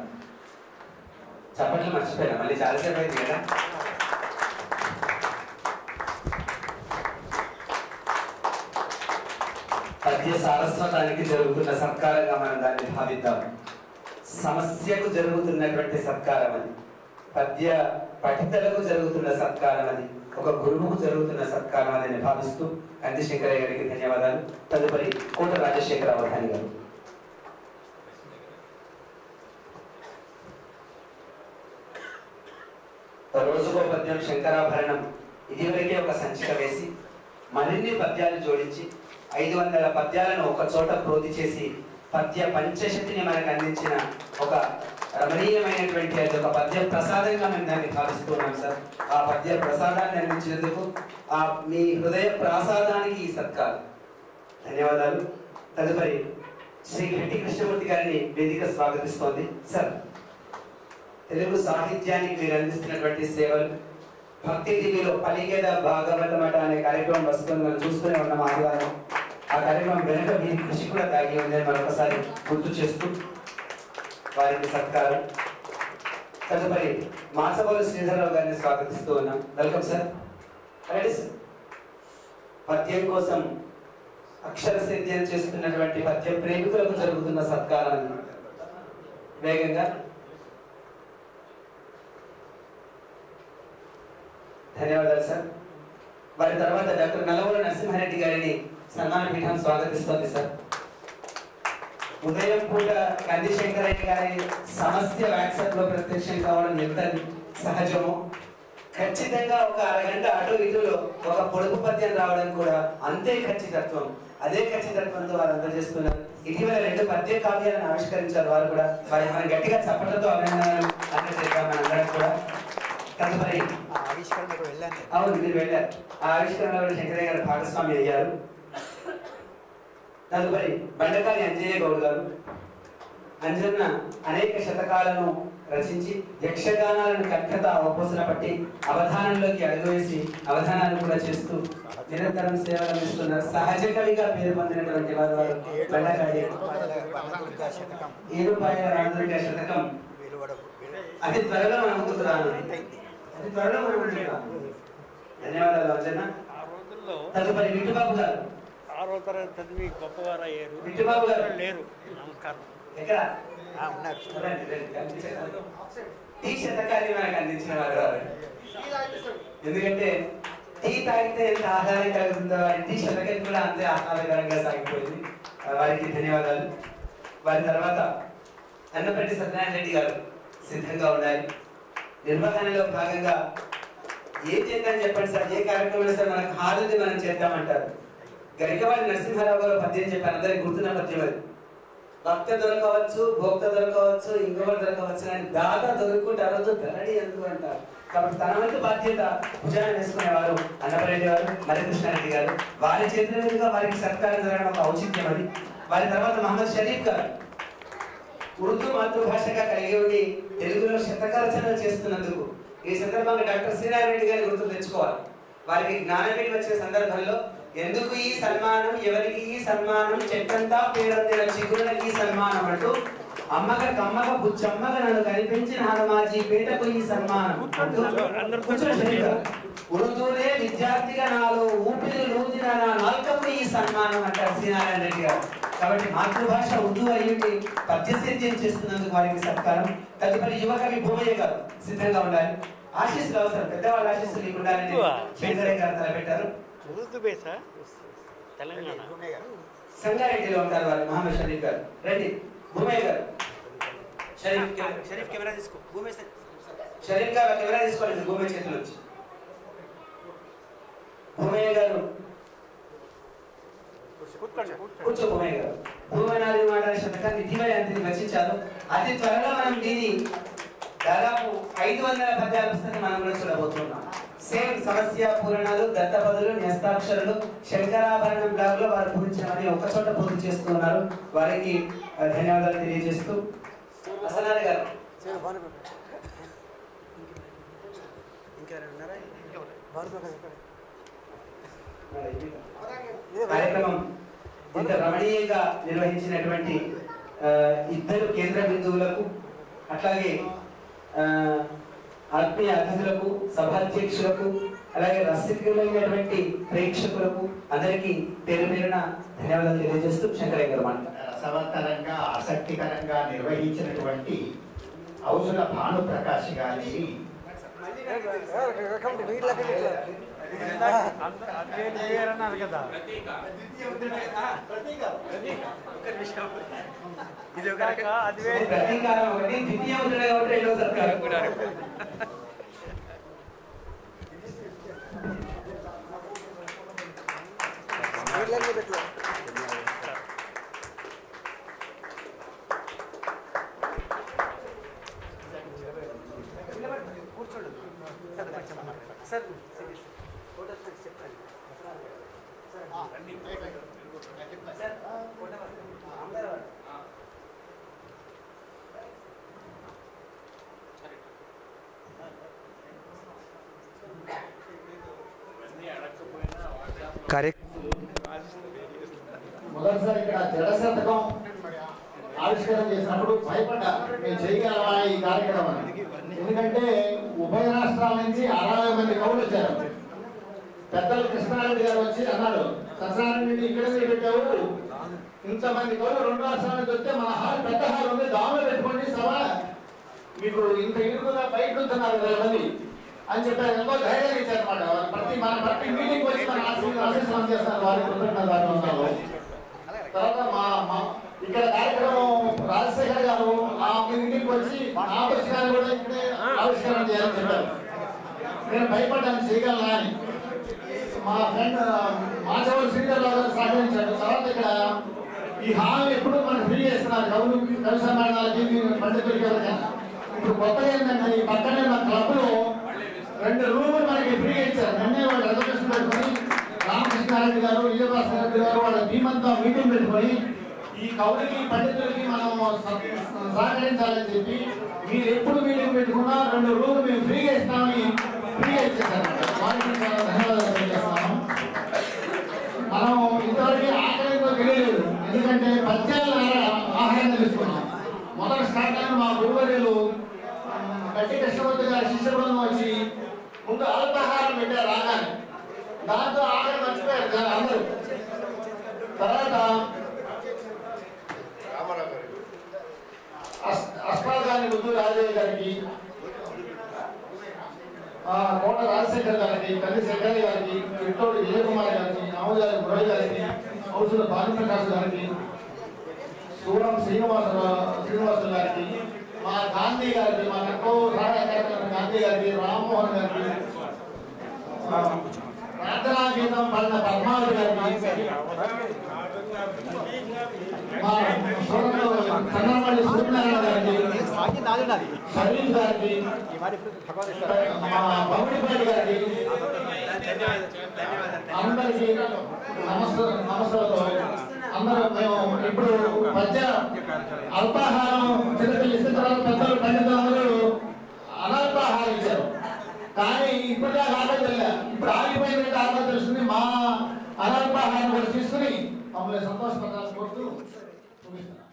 చప్పట్లు మర్చిపోయినా, మళ్ళీ చాలాసేపు అయింది కదా. పద్య సారస్వతానికి జరుగుతున్న సత్కారంగా మనం దాన్ని భావిద్దాం. సమస్యకు జరుగుతున్నటువంటి సత్కారం అది, పద్య పఠితలకు జరుగుతున్న సత్కారం అది, ఒక గురువుకు జరుగుతున్న సత్కారం అని భావిస్తూ కంది శంకరయ్య గారికి ధన్యవాదాలు. తదుపరి కోట రాజశేఖర అవధాని గారు. రోజుకో పద్యం శంకరాభరణం ఇదివరకే ఒక సంచిక వేసి మరిన్ని పద్యాలు జోడించి 500 పద్యాలను ఒక చోట ప్రోధి చేసి పద్య పంచశతిని మనకు అందించిన ఒక రమణీయమైనటువంటి అది ఒక పద్య ప్రసాదంగా మేము దాన్ని భావిస్తున్నాం సార్. ఆ పద్య ప్రసాదాన్ని అందించినందుకు ఆ మీ హృదయ ప్రసాదానికి ఈ సత్కారం. ధన్యవాదాలు. తదుపరి శ్రీ గట్టి కృష్ణమూర్తి గారిని వేదిక స్వాగతిస్తోంది. సార్, తెలుగు సాహిత్యానికి మీరు అందిస్తున్నటువంటి సేవలు, భక్తి టీవీలో పలికేద భాగవతమట అనే కార్యక్రమం వస్తుంది, మనం చూస్తూనే ఉన్నాం ఆదివారం. ఆ కార్యక్రమం వెనుక మీ కృషి కూడా తాగి ఉందని మరొకసారి గుర్తు చేస్తూ వారికి సత్కారం. తదుపరి మాసబోలు శ్రీధరరావు గారిని స్వాగతిస్తూ ఉన్నాం. Welcome sir. పద్యం కోసం అక్షర సిద్ధ్యం చేస్తున్నటువంటి పద్య ప్రేమికులకు జరుగుతున్న సత్కారం. వేగంగా ధన్యవాదాలు సార్. వారి తర్వాత డాక్టర్ నల్లవోలు నరసింహారెడ్డి గారిని సన్మాన పీఠం స్వాగతిస్తోంది సార్. ఉదయం పూట కంది శంకరయ్య గారి సమస్య వాట్సాప్ లో ప్రత్యక్షం కావడం ఎంత సహజమో, ఖచ్చితంగా ఒక అరగంట అటు ఇటులో ఒక పొడుపు పద్యం రావడం కూడా అంతే ఖచ్చితత్వం. అదే ఖచ్చితత్వంతో వారు అందజేస్తున్నారు. ఇటీవల 2 పద్య కావ్యాలను ఆవిష్కరించారు వారు కూడా. వారి మనం గట్టిగా చప్పట్లతో అభినందనలు అందజేద్దాం మనందరం కూడా. తదుపరి అవును, మీరు వెళ్ళారు. ఆ ఆవిష్కరణలో శంకరయ్య గారు భాగస్వామి అయ్యారు. తదుపరి బండకారి అంజయ్య గౌడ్ గారు. అంజన్న అనేక శతకాలను రచించి యక్షగానాలను కంఠత అవపోసన పట్టి అవధానంలోకి అడుగువేసి అవధానాలు కూడా చేస్తూ నిరంతరం సేవలు అందిస్తున్నారు. సహజ కవిగా పేరు పొందినటువంటి వారు బండకారి. 7 శతకం అతి త్వరలో మన ముందుకు రాను, అతి త్వరలో మన ముందుకు రాను. ధన్యవాదాలు అంజన్న. తదుపరి విట్టుబాబు గారు. 6వ తరగతి చదివి గొప్పవారు అయ్యారు. విట్టుబాబు గారు లేరు. నమస్కారం. ఎక్కడ టీ శతకాన్ని మనకు అందించిన వారు. ఎందుకంటే టీ తాగితే ఎంత ఆహ్లాదం కలుగుతుందో వారి టీ శతకం కూడా అంతే ఆహ్లాదకరంగా సాగిపోయింది. వారికి ధన్యవాదాలు. వారి తర్వాత అన్నపరెడ్డి సత్యనారాయణ రెడ్డి గారు సిద్ధంగా ఉండాలి. నిర్వహణలో భాగంగా ఏం చేద్దాం చెప్పండి సార్, ఏ కార్యక్రమం సార్ మనకు హాజరు మనం చేద్దామంటారు. గరికవాడి నరసింహారావు గారు పద్యం చెప్పారు, అందరికి గుర్తున్న పద్యం అది. భక్త దొరకవచ్చు, భోక్త దొరకవచ్చు, ఇంకొకరు దొరకవచ్చు, కానీ దాత దొరుకుంటే ఆ రోజు ధరణి ఎందుకు అంటారు. కాబట్టి తన వంతు బాధ్యత భుజాన్ని వేసుకునేవారు అన్నపరెడ్డి గారు, మరికృష్ణారెడ్డి గారు. వారి చేతుల మీదుగా వారికి సత్కారం జరగడం ఒక ఔచిత్యం అది. వారి తర్వాత మహమ్మద్ షరీఫ్ గారు ఉర్దూ మాతృభాషగా కలిగి ఉండి తెలుగులో శతకరచనలు చేస్తున్నందుకు ఈ సందర్భంగా డాక్టర్ శ్రీనారాయణ గారి గుర్తు తెచ్చుకోవాలి. వారికి జ్ఞానపీఠ వచ్చే సందర్భంలో ఎందుకు ఈ సన్మానం, ఎవరికి ఈ సన్మానం, చెట్టంతా పేరొందిన చిగురులకు ఈ సన్మానం అంటూ అమ్మగ కమ్మగ బుచ్చమ్మగ నన్ను కనిపించిన హనుమాజీ పేటకు ఈ సన్మానం ఉర్దూనే విద్యార్థిగా నాలో ఊపిరి లూదిన నా నాల్కకు ఈ సన్మానం అంటారు శ్రీనారాయణ రెడ్డి గారు. కాబట్టి మాతృభాష ఉర్దూ అయ్యింది పద్యసేద్యం చేస్తున్నందుకు వారికి సత్కారం. తదుపరి యువకవి భూమయ్య గారు సిద్ధంగా ఉండాలి. ఆశీస్సులు అవసరం, పెద్దవాళ్ళ ఆశీస్సులు మీకు ఉండాలని శంకరయ్య గారు తలపెట్టారు. సంగారెడ్డిలో ఉంటారు వారు మహమ్మద్ షరీఫ్ గారు. రండి భూమయ్య గారు. షరీఫ్ కెమెరా తీసుకో. షరీఫ్ గారు కెమెరా తీసుకోవాలి భూమయ్య చేతిలో వచ్చి. భూమయ్య గారు కూర్చో. భూమయ్య గారు భూమనాది మాట్లాడే శతకాన్ని దివ్యాంతిని రచించారు. అతి త్వరలో మనం దీని దాదాపు 500 పద్యాల పుస్తకం మనం కూడా చూడబోతున్నాం. సేమ్ సమస్య పూరణాలు, దత్తపదులు, న్యస్తాక్షరులు శంకరాభరణం బ్లాగ్ లో వారు పూరించామని ఒక చోట పూర్తి చేస్తున్నారు. వారికి ధన్యవాదాలు తెలియజేస్తూ అసనారి గారు కార్యక్రమం ఇంత రమణీయంగా నిర్వహించినటువంటి ఇద్దరు కేంద్ర బిందువులకు, అట్లాగే ఆత్మీయ అతిథులకు, సభాధ్యక్షులకు, అలాగే రసికులైనటువంటి ప్రేక్షకులకు అందరికీ పేరు పేరున ధన్యవాదాలు తెలియజేస్తూ శంకరయ్య గారు రసవత్తరంగా ఆసక్తికరంగా నిర్వహించినటువంటి ఔసుల భానుప్రకాష్ గారి ప్రతీకారం ఒకటి, ద్వితీయ ముద్రగా ఒకటి, రెండో సత్కారం కూడా. మొదటిసారి ఇక్కడ జడశతకం ఆవిష్కరణ చేసినప్పుడు భయపడ్డా మేము చేయగలమా ఈ కార్యక్రమం. ఎందుకంటే ఉభయ రాష్ట్రాల నుంచి 60 మంది కవులు వచ్చారు. పెద్దలు కృష్ణారెడ్డి గారు వచ్చి అన్నారు, సత్యనారాయణ ఇక్కడ పెట్టావు, ఇంతమంది కవులు 2 రాష్ట్రాల నుంచి వస్తే మన హాల్ పెద్ద హాల్ ఉంది, దాములు పెట్టుకోండి సభ, మీకు ఇంత ఇరుకుగా బయట ఉంటున్నారు 20 మంది అని చెప్పారు. ఎంతో ధైర్యాన్ని ఇచ్చారనమాట. ప్రతి మీటింగ్ వచ్చి మన ఆశీస్సులు చేస్తారు వారి కృతజ్ఞతలు. తర్వాత ఇక్కడ కార్యక్రమం రాజశేఖర్ గారు ఆ మీటింగ్కి వచ్చి ఆ పుస్తకాన్ని కూడా ఇక్కడే ఆవిష్కరణ చేయాలని చెప్పారు. నేను భయపడ్డాను చేయగలనా అని. మా ఫ్రెండ్ మాచవల్ శ్రీధర్రావు గారు సహకరించాడు. తర్వాత ఇక్కడ ఈ హాల్ ఎప్పుడు మనకు ఫ్రీ చేస్తున్నారు కవి సమ్మానాలకి, పండితులకి ఎవరికైనా. ఇప్పుడు కొత్తగా ఏంటంటే ఈ పక్కనే మా క్లబ్లో 2 రూములు మనకి ఫ్రీగా ఇచ్చారు. నిన్నే వాళ్ళు రిజర్వేషన్ పెట్టుకొని రామకృష్ణారెడ్డి గారు, విజయభాస్కర్ రెడ్డి గారు వాళ్ళ టీమంతా మీటింగ్ పెట్టుకొని ఈ కవులకి పండితులకి మనం సహకరించాలని చెప్పి మీరు ఎప్పుడు మీటింగ్ పెట్టుకున్నా 2 రూములు మేము ఫ్రీగా ఇస్తామని ఫ్రీగా ఇచ్చేసారు. వారికి చాలా ధన్యవాదాలు తెలియజేస్తున్నాము. మనం ఇంతవరకు ఆకలితో తెలియలేదు, ఎందుకంటే పద్యాల ఆహారం తెలుసుకున్నాం. మొదటి స్టార్ట్ అయిన మా గురువర్యులు గట్టి కృష్ణమూర్తి గారి శిష్య బృందం వచ్చి ముందు అల్పాహారం పెట్టారు రాగానే, దాంతో ఆకలి మర్చిపోయారు అందరూ. తర్వాత అష్టాగాని ముద్దు రాజయ్య గారికి, కోట రాజశేఖర్ గారికి, కల్లి శంకరయ్య గారికి, చిట్టోడి విజయకుమార్ గారికి, ఆమోదారి మురళి గారికి, ఔసుల భానుప్రకాష్ గారికి, సూరం శ్రీనివాసులు గారికి, మా గాంధీ గారికి, మా ఎక్కువ సహాయ గాంధీ గారికి, రామ్మోహన్ గారికి, ప్రార్థనా గీతం పడిన పద్మావతి గారికి, మా షరీఫ్ గారికి, మా బౌడిపాటి గారికి అందరికీ నమస్కారాలతో అందరూ మేము ఇప్పుడు మధ్య అల్పాహారం చిన్నపిల్లలు ఇచ్చిన తర్వాత పెద్దలు పండితులందరూ అనల్పాహారం ఇచ్చారు. కానీ ఇప్పటిదాకా ఆగలేదు, ఇప్పుడు ఆగిపోయిందంటే ఆగ తెలుస్తుంది. మా అనల్పాహారం కూడా తీసుకుని మమ్మల్ని సంతోషపడాలని కోరుతూ చూపిస్తున్నాం.